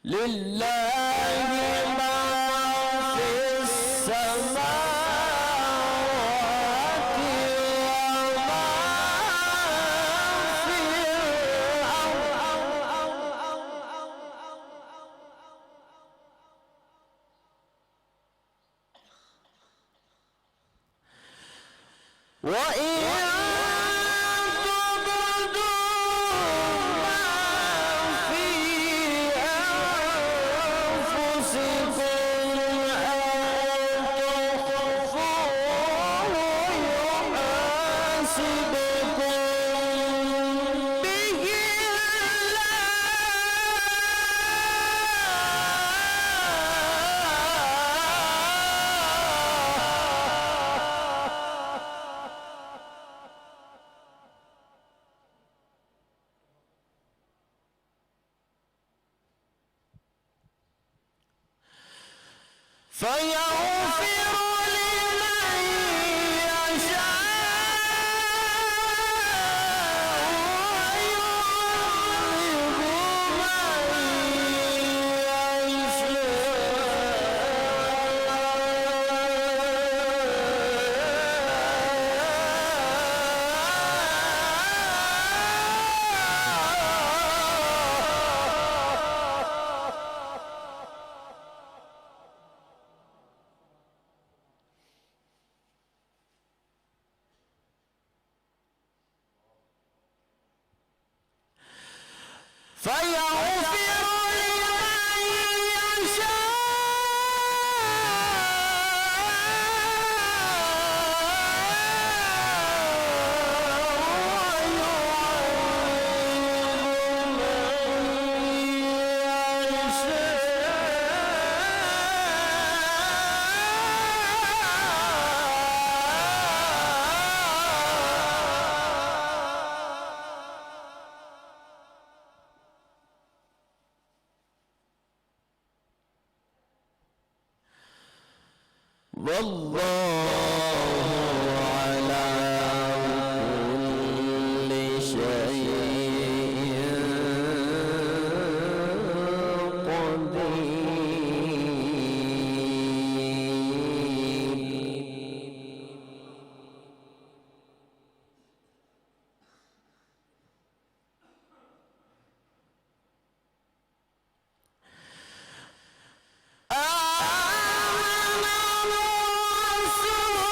لله ما في السماوات وما في الأرض وإن فيغفر لمن يشاء ويعذب والله على كل شيء قدير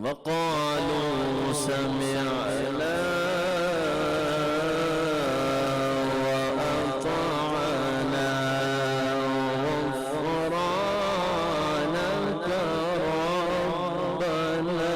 وقالوا سمعنا وأطعنا غفرانك ربنا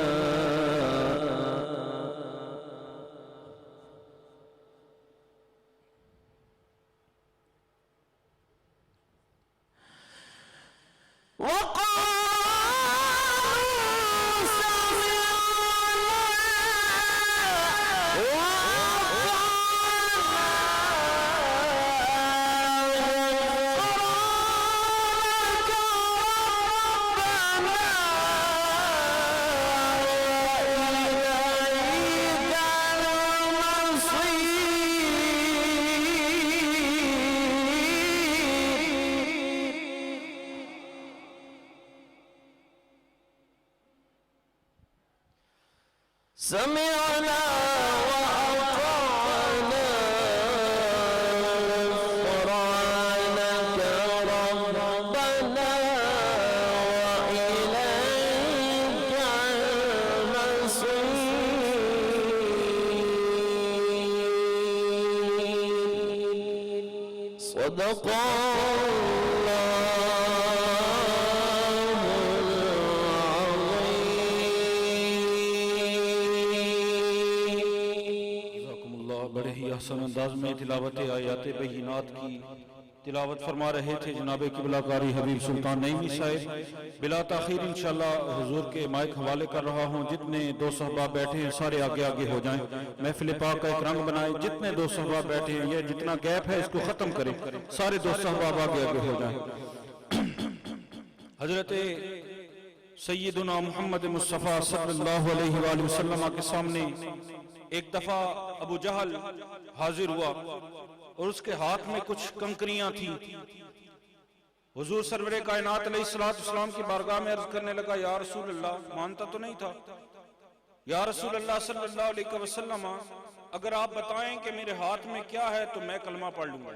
سمعنا وأطعنا غفرانك ربنا وإليك المصير صدق بڑے ہی احسن انداز میں تلاوت آیات بینات کی تلاوت فرما رہے تھے جناب قبلہ قاری حبیب سلطان نعیمی صاحب۔ بلا تاخیر انشاءاللہ حضور کے مائک حوالے کر رہا ہوں، جتنے دو صحبہ بیٹھے ہیں سارے آگے آگے ہو جائیں، محفل پاک کا ایک رنگ بنائیں، جتنے دو صحبہ بیٹھے ہیں یہ جتنا گیپ ہے اس کو ختم کریں، سارے دو صحبہ آگے آگے ہو جائیں۔ حضرت سیدنا محمد مصطفیٰ صلی اللہ علیہ وآلہ وسلم کے سامنے ایک دفعہ ابو جہل حاضر ہوا اور اس کے ہاتھ میں کچھ کنکریاں تھیں۔ حضور سرور کائنات علیہ السلام کی بارگاہ میں عرض کرنے لگا، یا رسول اللہ، مانتا تو نہیں تھا، یا رسول اللہ صلی اللہ علیہ وسلم اگر آپ بتائیں کہ میرے ہاتھ میں کیا ہے تو میں کلمہ پڑھ لوں گا۔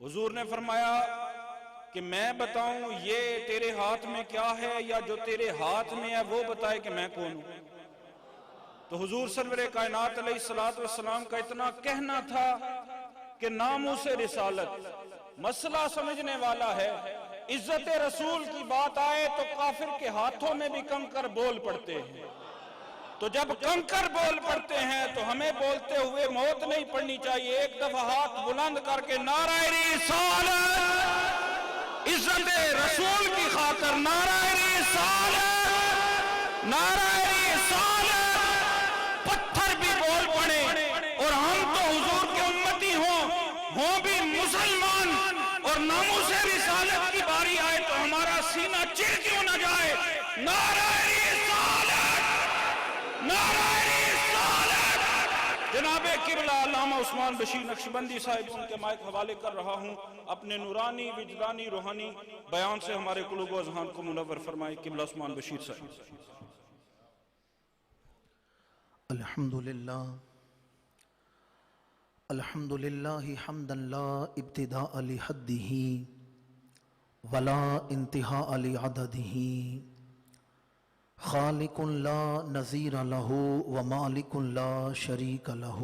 حضور نے فرمایا کہ میں بتاؤں یہ تیرے ہاتھ میں کیا ہے یا جو تیرے ہاتھ میں ہے وہ بتائے کہ میں کون ہوں؟ تو حضور سرور کائنات علیہ السلام کا اتنا کہنا تھا کہ ناموس رسالت مسئلہ سمجھنے والا ہے، عزت رسول کی بات آئے تو کافر کے ہاتھوں میں بھی کنکر بول پڑتے ہیں، تو جب کنکر بول پڑتے ہیں تو ہمیں بولتے ہوئے موت نہیں پڑنی چاہیے، ایک دفعہ ہاتھ بلند کر کے نعرہ رسالت، عزت رسول کی خاطر نعرہ رسالت، نعرہ رسالت، پتھر بھی بول پڑے اور ہم تو حضور کے امتی ہوں بھی مسلمان، اور ناموس رسالت کی باری آئے تو ہمارا سینہ چر کیوں نہ جائے؟ نعرہ رسالت، نعرہ رسالت۔ جناب قبلہ علامہ عثمان بشیر نقشبندی صاحب ان کے مائک حوالے کر رہا ہوں، اپنے نورانی وجدانی روحانی بیان سے ہمارے قلوب و اذہان کو منور فرمائے۔ قبلہ عثمان بشیر صاحب۔ الحمدللہ حمدا لا ابتداء لحدہ ولا انتہاء لعددہ، خالق لا نظیر لہ ومالک لا شریک لہ،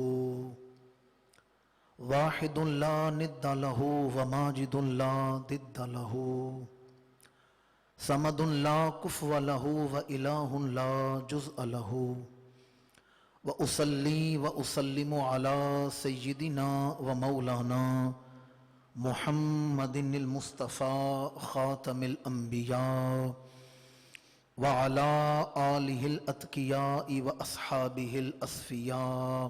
واحد لا ند لہ وماجد لا ضد لہ، صمد لا کفو لہ والہ لا جزء لہ، وأصلي وأسلم على سيدنا ومولانا محمد المصطفى خاتم الأنبياء وعلى آله الأتقياء وأصحابه الأصفياء،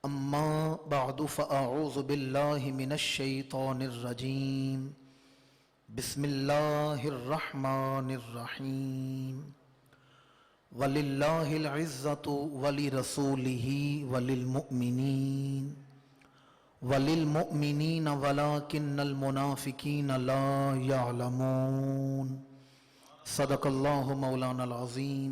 أما بعد فأعوذ بالله من الشيطان الرجيم، بسم الله الرحمن الرحيم، وَلِلَّهِ الْعِزَّةُ وَلِرَسُولِهِ وَلِلْمُؤْمِنِينَ وَلَكِنَّ الْمُنَافِقِينَ لَا يَعْلَمُونَ۔ صدق اللہ مولانا العظیم۔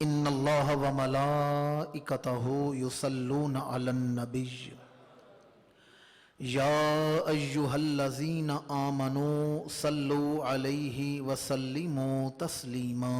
ان اللہ وملائکتہ یصلون علی النبی یا ایہا الذین آمنوا صلوا علیہ وسلموا تسلیما،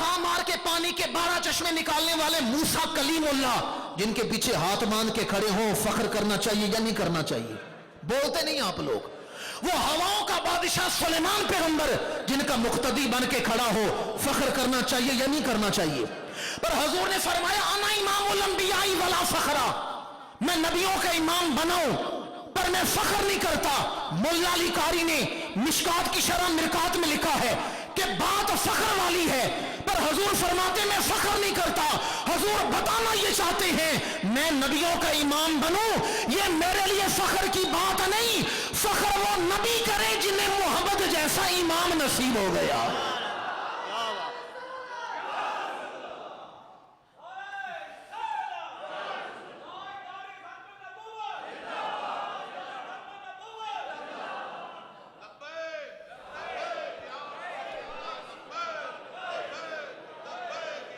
عصا مار کے پانی کے 12 چشمے نکالنے والے موسیٰ کلیم اللہ جن کے پیچھے ہاتھ باندھ کے کھڑے ہوں، فخر کرنا چاہیے یا نہیں کرنا چاہیے؟ بولتے نہیں آپ لوگ۔ وہ ہواؤں کا بادشاہ سلیمان پیغمبر جن کا مقتدی بن کے کھڑا ہو، فخر کرنا چاہیے یا نہیں کرنا چاہیے؟ پر حضور نے فرمایا انا امام الانبیاء ولا فخرا، میں نبیوں کا امام بناؤں پر میں فخر نہیں کرتا۔ مولا علی قاری نے مشکات کی شرح مرکات میں لکھا ہے کہ بات فخر والی ہے، پر حضور فرماتے میں فخر نہیں کرتا۔ حضور بتانا یہ چاہتے ہیں میں نبیوں کا امام بنوں، یہ میرے لیے فخر کی بات نہیں، فخر وہ نبی کرے جنہیں محمد جیسا امام نصیب ہو گیا۔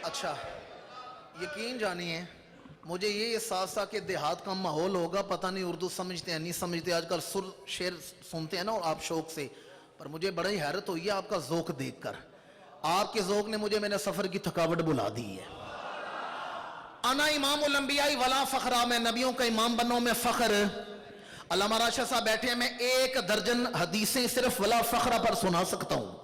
اچھا یقین جانیے مجھے یہ احساس تھا کہ دیہات کا ماحول ہوگا، پتہ نہیں اردو سمجھتے ہیں نہیں سمجھتے، آج کل سر شعر سنتے ہیں نا اور آپ شوق سے، پر مجھے بڑی حیرت ہوئی ہے آپ کا ذوق دیکھ کر۔ آپ کے ذوق نے مجھے میرے سفر کی تھکاوٹ بلا دی ہے۔ انا امام الانبیاء ولا فخرا، میں نبیوں کا امام بنوں میں فخر۔ علامہ راشد صاحب بیٹھے ہیں، میں 1 درجن حدیثیں صرف ولا فخرا پر سنا سکتا ہوں۔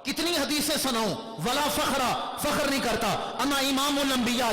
کتنی حدیثیں سناؤں؟ ولا فخرا، فخر نہیں کرتا۔ انا امام الانبیاء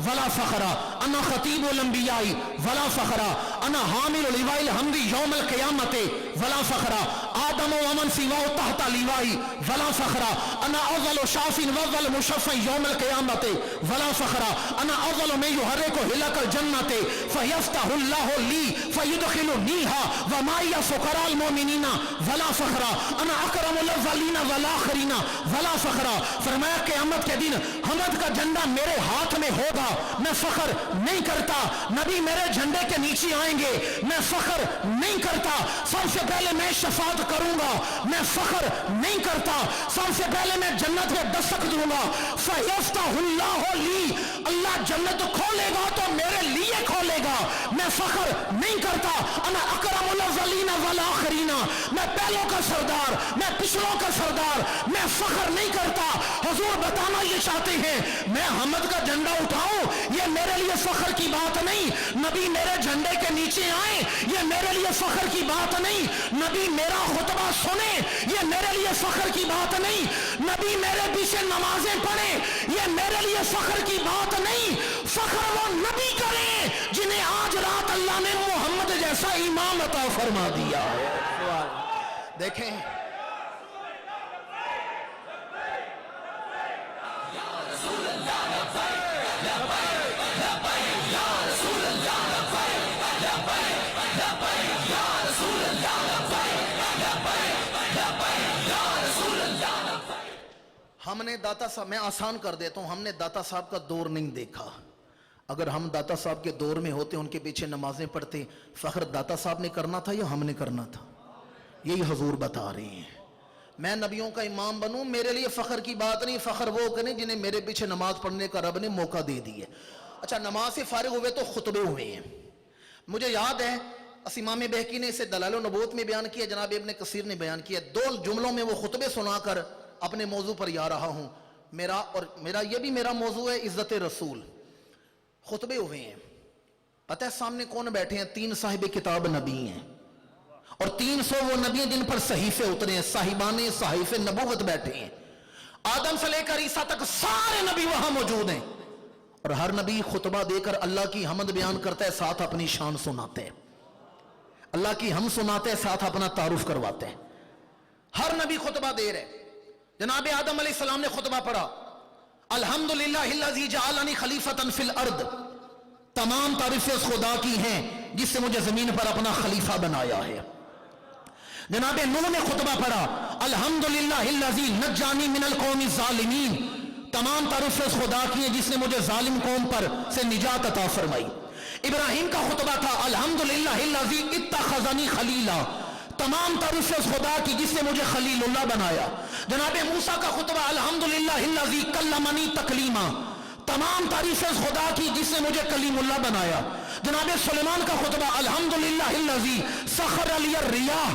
ولا فخرا، انا خطیب الانبیاء ولا فخرا، انا حامل لواء الحمد یوم القیامت ولا فخرا، آدم و من سواه تحت لوائی ولا فخرا، انا اول شاف واول مشفع یوم القیامت ولا فخرا، انا اول من یحرک حلق الجنت فیفتح اللہ لی فیدخلنیها ومعی فقراء المؤمنین ولا فخرا، انا اکرم الاولین والآخرین ولا فخرا۔ فرمایا قیامت کے دن حمد کا جھنڈا میرے ہاتھ میں ہوگا، میں فخر نہیں کرتا۔ نبی میرے جھنڈے کے نیچے آئیں گے، میں فخر نہیں کرتا۔ سب سے پہلے میں شفاعت کروں گا، میں فخر نہیں کرتا۔ سب سے پہلے میں جنت میں دستک دوں گا، فیفتح اللہ لی، اللہ جنت کھولے گا تو میرے لیے کھولے گا، میں فخر نہیں کرتا۔ انا اکرم الاولین والآخرین، میں پہلوں کا سردار، میں پچھلوں کا سردار، میں فخر نہیں کرتا۔ حضور بتانا یہ چاہتے ہیں میں حمد کا جھنڈا اٹھاؤں، یہ میرے لیے فخر کی بات نہیں۔ نبی میرے جھنڈے کے نیچے آئیں، یہ میرے لیے فخر کی بات نہیں۔ نبی میرا خطبہ سنیں، یہ میرے لیے فخر کی بات نہیں۔ نبی میرے پیچھے نمازیں پڑھیں، یہ میرے لیے فخر کی بات نہیں۔ فخر وہ نبی کریں جنہیں آج رات اللہ نے محمد جیسا امام عطا فرما دیا ہے۔ دیکھیں ہم نے داتا صاحب، میں آسان کر دیتا ہوں، ہم نے داتا صاحب کا دور نہیں دیکھا۔ اگر ہم داتا صاحب کے دور میں ہوتے، ان کے پیچھے نمازیں پڑھتے، فخر داتا صاحب نے کرنا تھا یا ہم نے کرنا تھا؟ یہی حضور بتا رہے ہیں میں نبیوں کا امام بنوں، میرے لیے فخر کی بات نہیں، فخر وہ کریں جنہیں میرے پیچھے نماز پڑھنے کا رب نے موقع دے دی ہے۔ اچھا نماز سے فارغ ہوئے تو خطبے ہوئے ہیں۔ مجھے یاد ہے امام بہقی نے اسے دلائل النبوت میں بیان کیا، جناب ابن کثیر نے بیان کیا، 2 جملوں میں وہ خطبے سنا کر اپنے موضوع پر یا رہا ہوں۔ میرا یہ بھی میرا موضوع ہے عزت رسول۔ خطبے ہوئے ہیں، پتہ ہے سامنے کون بیٹھے ہیں؟ 3 صاحب کتاب نبی ہیں، اور 300 وہ نبی ہیں جن پر صحیفے اترے ہیں، صاحبان صحیف نبوت بیٹھے ہیں۔ آدم سے لے کر عیسیٰ تک سارے نبی وہاں موجود ہیں، اور ہر نبی خطبہ دے کر اللہ کی حمد بیان کرتا ہے، ساتھ اپنی شان سناتے ہیں، اللہ کی حمد سناتے ہیں، ساتھ اپنا تعارف کرواتے ہیں۔ ہر نبی خطبہ دے رہے۔ جناب آدم علیہ السلام نے خطبہ پڑھا، الحمدللہ الذی جعلنی خلیفۃ فی الارض، تمام تعریفیں اس خدا کی ہیں جس سے مجھے زمین پر اپنا خلیفہ بنایا ہے۔ جناب نوح نے خطبہ پڑھا، الحمدللہ الذی نجانی من القوم الظالمین، تمام تعریفیں اس خدا کی ہیں جس نے مجھے ظالم قوم پر سے نجات عطا فرمائی۔ ابراہیم کا خطبہ تھا، الحمدللہ الذی اتخذنی خلیلا، تمام تعریفیں اس خدا کی جس نے مجھے خلیل اللہ بنایا۔ جناب موسیٰ کا خطبہ، الحمدللہ الذی کلمنی تکلیما، تمام تعریفیں اس خدا کی جس نے مجھے کلیم اللہ بنایا۔ جناب سلیمان کا خطبہ، الحمدللہ الذی سخر لی الریاح،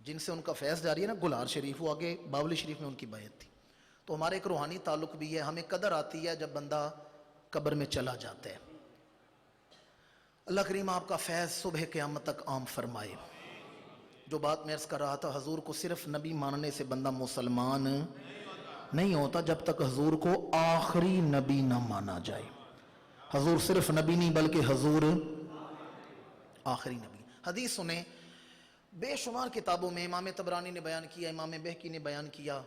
جن سے ان کا فیض جاری ہے نا، گلہار شریف، وہ آگے باولی شریف میں ان کی بیعت تھی. تو ہمارے ایک روحانی تعلق بھی ہے. ہمیں قدر آتی ہے جب بندہ قبر میں چلا جاتا ہے. اللہ کریم آپ کا فیض صبح قیامت تک عام فرمائے. جو بات میں عرض کر رہا تھا، حضور کو صرف نبی ماننے سے بندہ مسلمان نہیں ہوتا جب تک حضور کو آخری نبی نہ مانا جائے. حضور صرف نبی نہیں بلکہ حضور آخری نبی. حدیث سنیں، بے شمار کتابوں میں امام طبرانی نے بیان کیا، امام بہقی نے بیان کیا،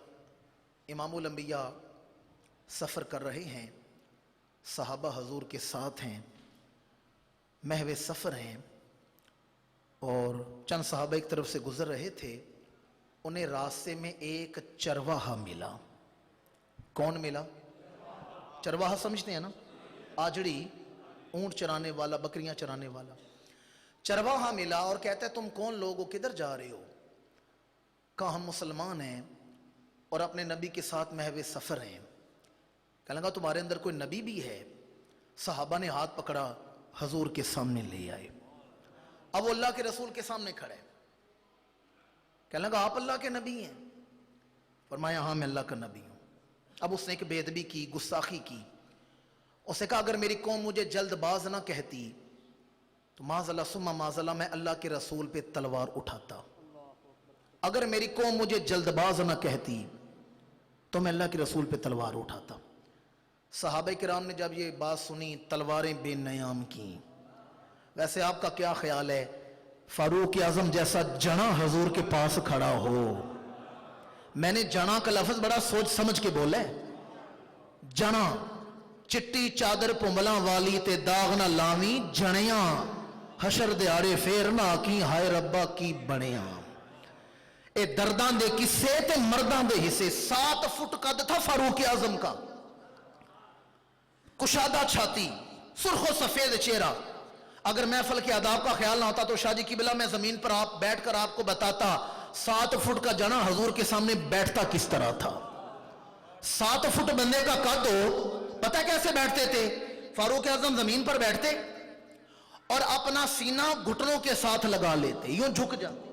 امام الانبیاء سفر کر رہے ہیں، صحابہ حضور کے ساتھ ہیں، محو سفر ہیں، اور چند صحابہ ایک طرف سے گزر رہے تھے. انہیں راستے میں ایک چرواہا ملا. کون ملا؟ چرواہا سمجھتے ہیں نا، آجڑی، اونٹ چرانے والا، بکریاں چرانے والا. چرواہا ملا اور کہتا ہے تم کون لوگ ہو، کدھر جا رہے ہو؟ کہا ہم مسلمان ہیں اور اپنے نبی کے ساتھ محو سفر ہیں. کہنے لگا تمہارے اندر کوئی نبی بھی ہے؟ صحابہ نے ہاتھ پکڑا، حضور کے سامنے لے آئے. اب وہ اللہ کے رسول کے سامنے کھڑے. کہنے لگا آپ اللہ کے نبی ہیں؟ فرمایا ہاں میں اللہ کا نبی ہوں. اب اس نے ایک بے ادبی کی، گستاخی کی. اس نے کہا اگر میری قوم مجھے جلد باز نہ کہتی تو معاذ اللہ ثم معاذ اللہ میں اللہ کے رسول پہ تلوار اٹھاتا. اگر میری قوم مجھے جلد باز نہ کہتی تو میں اللہ کے رسول پہ تلوار اٹھاتا. صحابہ کرام نے جب یہ بات سنی تلواریں بے نیام کی. ویسے آپ کا کیا خیال ہے فاروق اعظم جیسا جنا حضور کے پاس کھڑا ہو؟ میں نے جنا کا لفظ بڑا سوچ سمجھ کے بولا ہے. جنا چٹی چادر پمبلا والی تے داغ نہ لاوی جنیاں حشر دیارے پھر نہ کی ہائے ربا کی بنیاں. اے درداں دے کسے تے مرداں دے حصے. 7 فٹ قد تھا فاروق اعظم کا، کشادہ چھاتی، سرخ و سفید چہرہ. اگر محفل کے آداب کا خیال نہ ہوتا تو شاہ جی کی بلا میں زمین پر آپ بیٹھ کر آپ کو بتاتا 7 فٹ کا جنا حضور کے سامنے بیٹھتا کس طرح تھا. 7 فٹ بندے کا قد ہو، پتہ کیسے بیٹھتے تھے؟ فاروق اعظم زمین پر بیٹھتے اور اپنا سینہ گھٹنوں کے ساتھ لگا لیتے، یوں جھک جاتے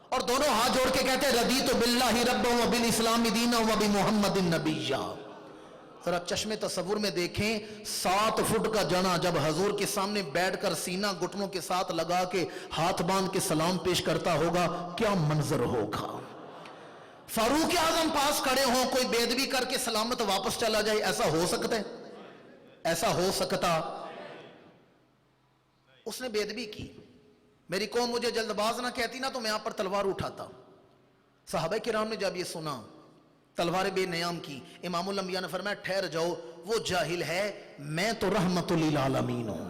اور دونوں ہاتھ جوڑ کے کہتے رضیت باللہ ربا و بالاسلام دینا و بمحمد نبیّا. ذرا چشم تصور میں دیکھیں 7 فٹ کا جنا جب حضور کے سامنے بیٹھ کر سینہ گھٹنوں کے ساتھ لگا کے ہاتھ باندھ کے سلام پیش کرتا ہوگا، کیا منظر ہوگا. فاروق اعظم پاس کھڑے ہوں، کوئی بے ادبی کر کے سلامت واپس چلا جائے، ایسا ہو سکتا ہے؟ ایسا ہو سکتا؟ اس نے بے ادبی کی. میری قوم مجھے جلد باز نہ کہتی نا تو میں آپ پر تلوار اٹھاتا. صحابہ کرام نے جب یہ سنا تلوار بے نیام کی. امام الانبیاء نے فرمایا ٹھہر جاؤ، وہ جاہل ہے، میں تو رحمت للعالمین ہوں.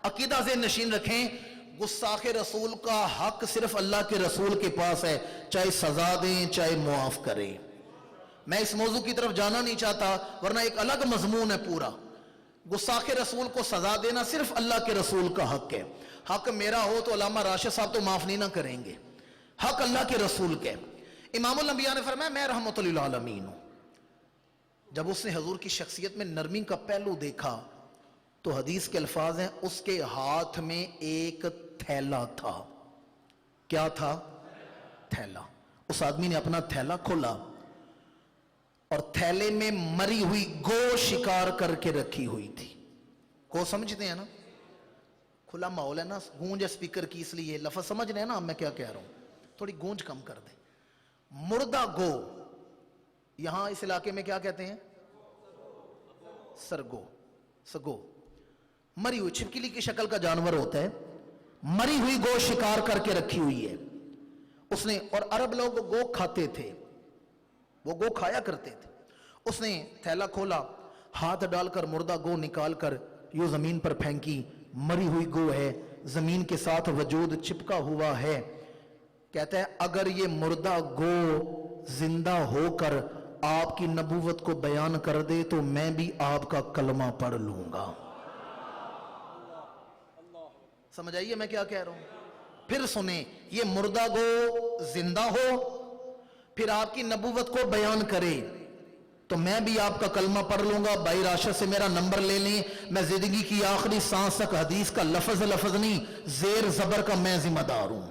عقیدہ سے نشین رکھیں، گستاخ رسول کا حق صرف اللہ کے رسول کے پاس ہے، چاہے سزا دیں چاہے معاف کریں. میں اس موضوع کی طرف جانا نہیں چاہتا ورنہ ایک الگ مضمون ہے پورا. گستاخ رسول کو سزا دینا صرف اللہ کے رسول کا حق ہے. حق میرا ہو تو علامہ راشد صاحب تو معاف نہیں نہ کریں گے، حق اللہ کے رسول کے. امام الانبیاء نے فرمایا میں رحمت للعالمین ہوں. جب اس نے حضور کی شخصیت میں نرمی کا پہلو دیکھا تو حدیث کے الفاظ ہیں اس کے ہاتھ میں ایک تھیلا تھا. کیا تھا؟ تھیلا. اس آدمی نے اپنا تھیلا کھولا اور تھیلے میں مری ہوئی گو شکار کر کے رکھی ہوئی تھی. گو سمجھتے ہیں نا؟ کھلا ماحول ہے نا، گونج اسپیکر کی، اس لیے لفظ سمجھ رہے ہیں نا میں کیا کہہ رہا ہوں، تھوڑی گونج کم کر دیں. مردہ گو، یہاں اس علاقے میں کیا کہتے ہیں؟ سرگو. سگو مری ہوئی چھپکلی کی شکل کا جانور ہوتا ہے، مری ہوئی گو شکار کر کے رکھی ہوئی ہے اس نے. اور عرب لوگ گو کھاتے تھے، وہ گو کھایا کرتے تھے. اس نے تھیلا کھولا، ہاتھ ڈال کر مردہ گو نکال کر یوں زمین پر پھینکی. مری ہوئی گو ہے، زمین کے ساتھ وجود چپکا ہوا ہے. کہتا ہے اگر یہ مردہ گو زندہ ہو کر آپ کی نبوت کو بیان کر دے تو میں بھی آپ کا کلمہ پڑھ لوں گا. سمجھ آئیے میں کیا کہہ رہا ہوں؟ پھر سنیں، یہ مردہ گو زندہ ہو پھر آپ کی نبوت کو بیان کرے تو میں بھی آپ کا کلمہ پڑھ لوں گا. بھائی راشد سے میرا نمبر لے لیں، میں زندگی کی آخری سانس تک حدیث کا لفظ نہیں زیر زبر کا میں ذمہ دار ہوں.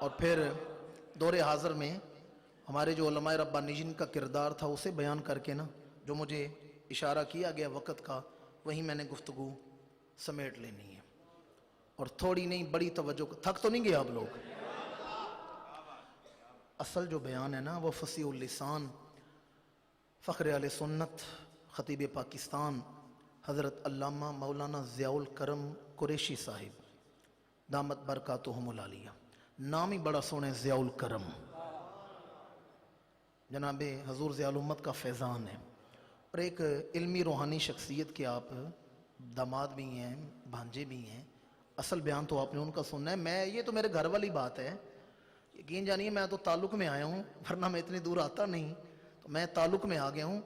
اور پھر دور حاضر میں ہمارے جو علماء ربانی جن کا کردار تھا اسے بیان کر کے نا جو مجھے اشارہ کیا گیا وقت کا وہیں میں نے گفتگو سمیٹ لینی ہے، اور تھوڑی نہیں بڑی توجہ، تھک تو نہیں گئے آپ لوگ؟ اصل جو بیان ہے نا وہ فصیح اللسان فخر اہل سنت خطیب پاکستان حضرت علامہ مولانا ضیاء الکرم قریشی صاحب دامت برکاتہم العالیہ، نام ہی بڑا سونے ضیاء الکرم، جناب حضور ضیاء الامت کا فیضان ہے، اور ایک علمی روحانی شخصیت کے آپ داماد بھی ہیں بھانجے بھی ہیں۔ اصل بیان تو آپ نے ان کا سننا ہے، میں یہ تو میرے گھر والی بات ہے، یقین جانیے میں تو تعلق میں آیا ہوں، ورنہ میں اتنی دور آتا نہیں، تو میں تعلق میں آ گیا ہوں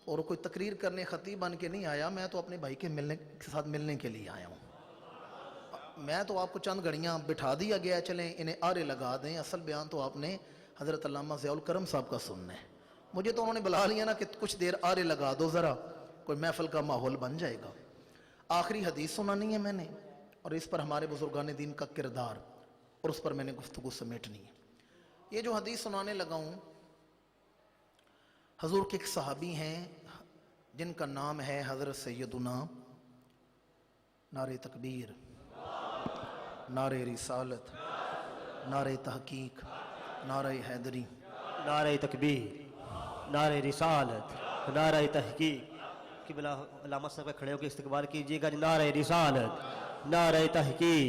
اور کوئی تقریر کرنے خطیب بن کے نہیں آیا، میں تو اپنے بھائی کے ساتھ ملنے کے لیے آیا ہوں۔ میں تو آپ کو چند گھڑیاں بٹھا دیا گیا، چلیں انہیں آرے لگا دیں، اصل بیان تو آپ نے حضرت علامہ ضیاء الکرم صاحب کا سننا ہے۔ مجھے تو انہوں نے بلا لیا نا کہ کچھ دیر آرے لگا دو ذرا، کوئی محفل کا ماحول بن جائے گا۔ آخری حدیث سنانی ہے میں نے، اور اس پر ہمارے بزرگان دین کا کردار، اور اس پر میں نے گفتگو سمیٹنی ہے۔ یہ جو حدیث سنانے لگا ہوں، حضور کے ایک صحابی ہیں جن کا نام ہے حضرت سیدنا، نعرہ تکبیر، نعرہ رسالت، نعرہ تحقیق، نعرہ حیدری، نعرہ تکبیر، نعرہ رسالت، نعرہ تحقیق۔ قبلہ علامہ صاحب کھڑے ہو کے استقبال کیجیے گا، نعرہ رسالت، نعرہ تحقیق۔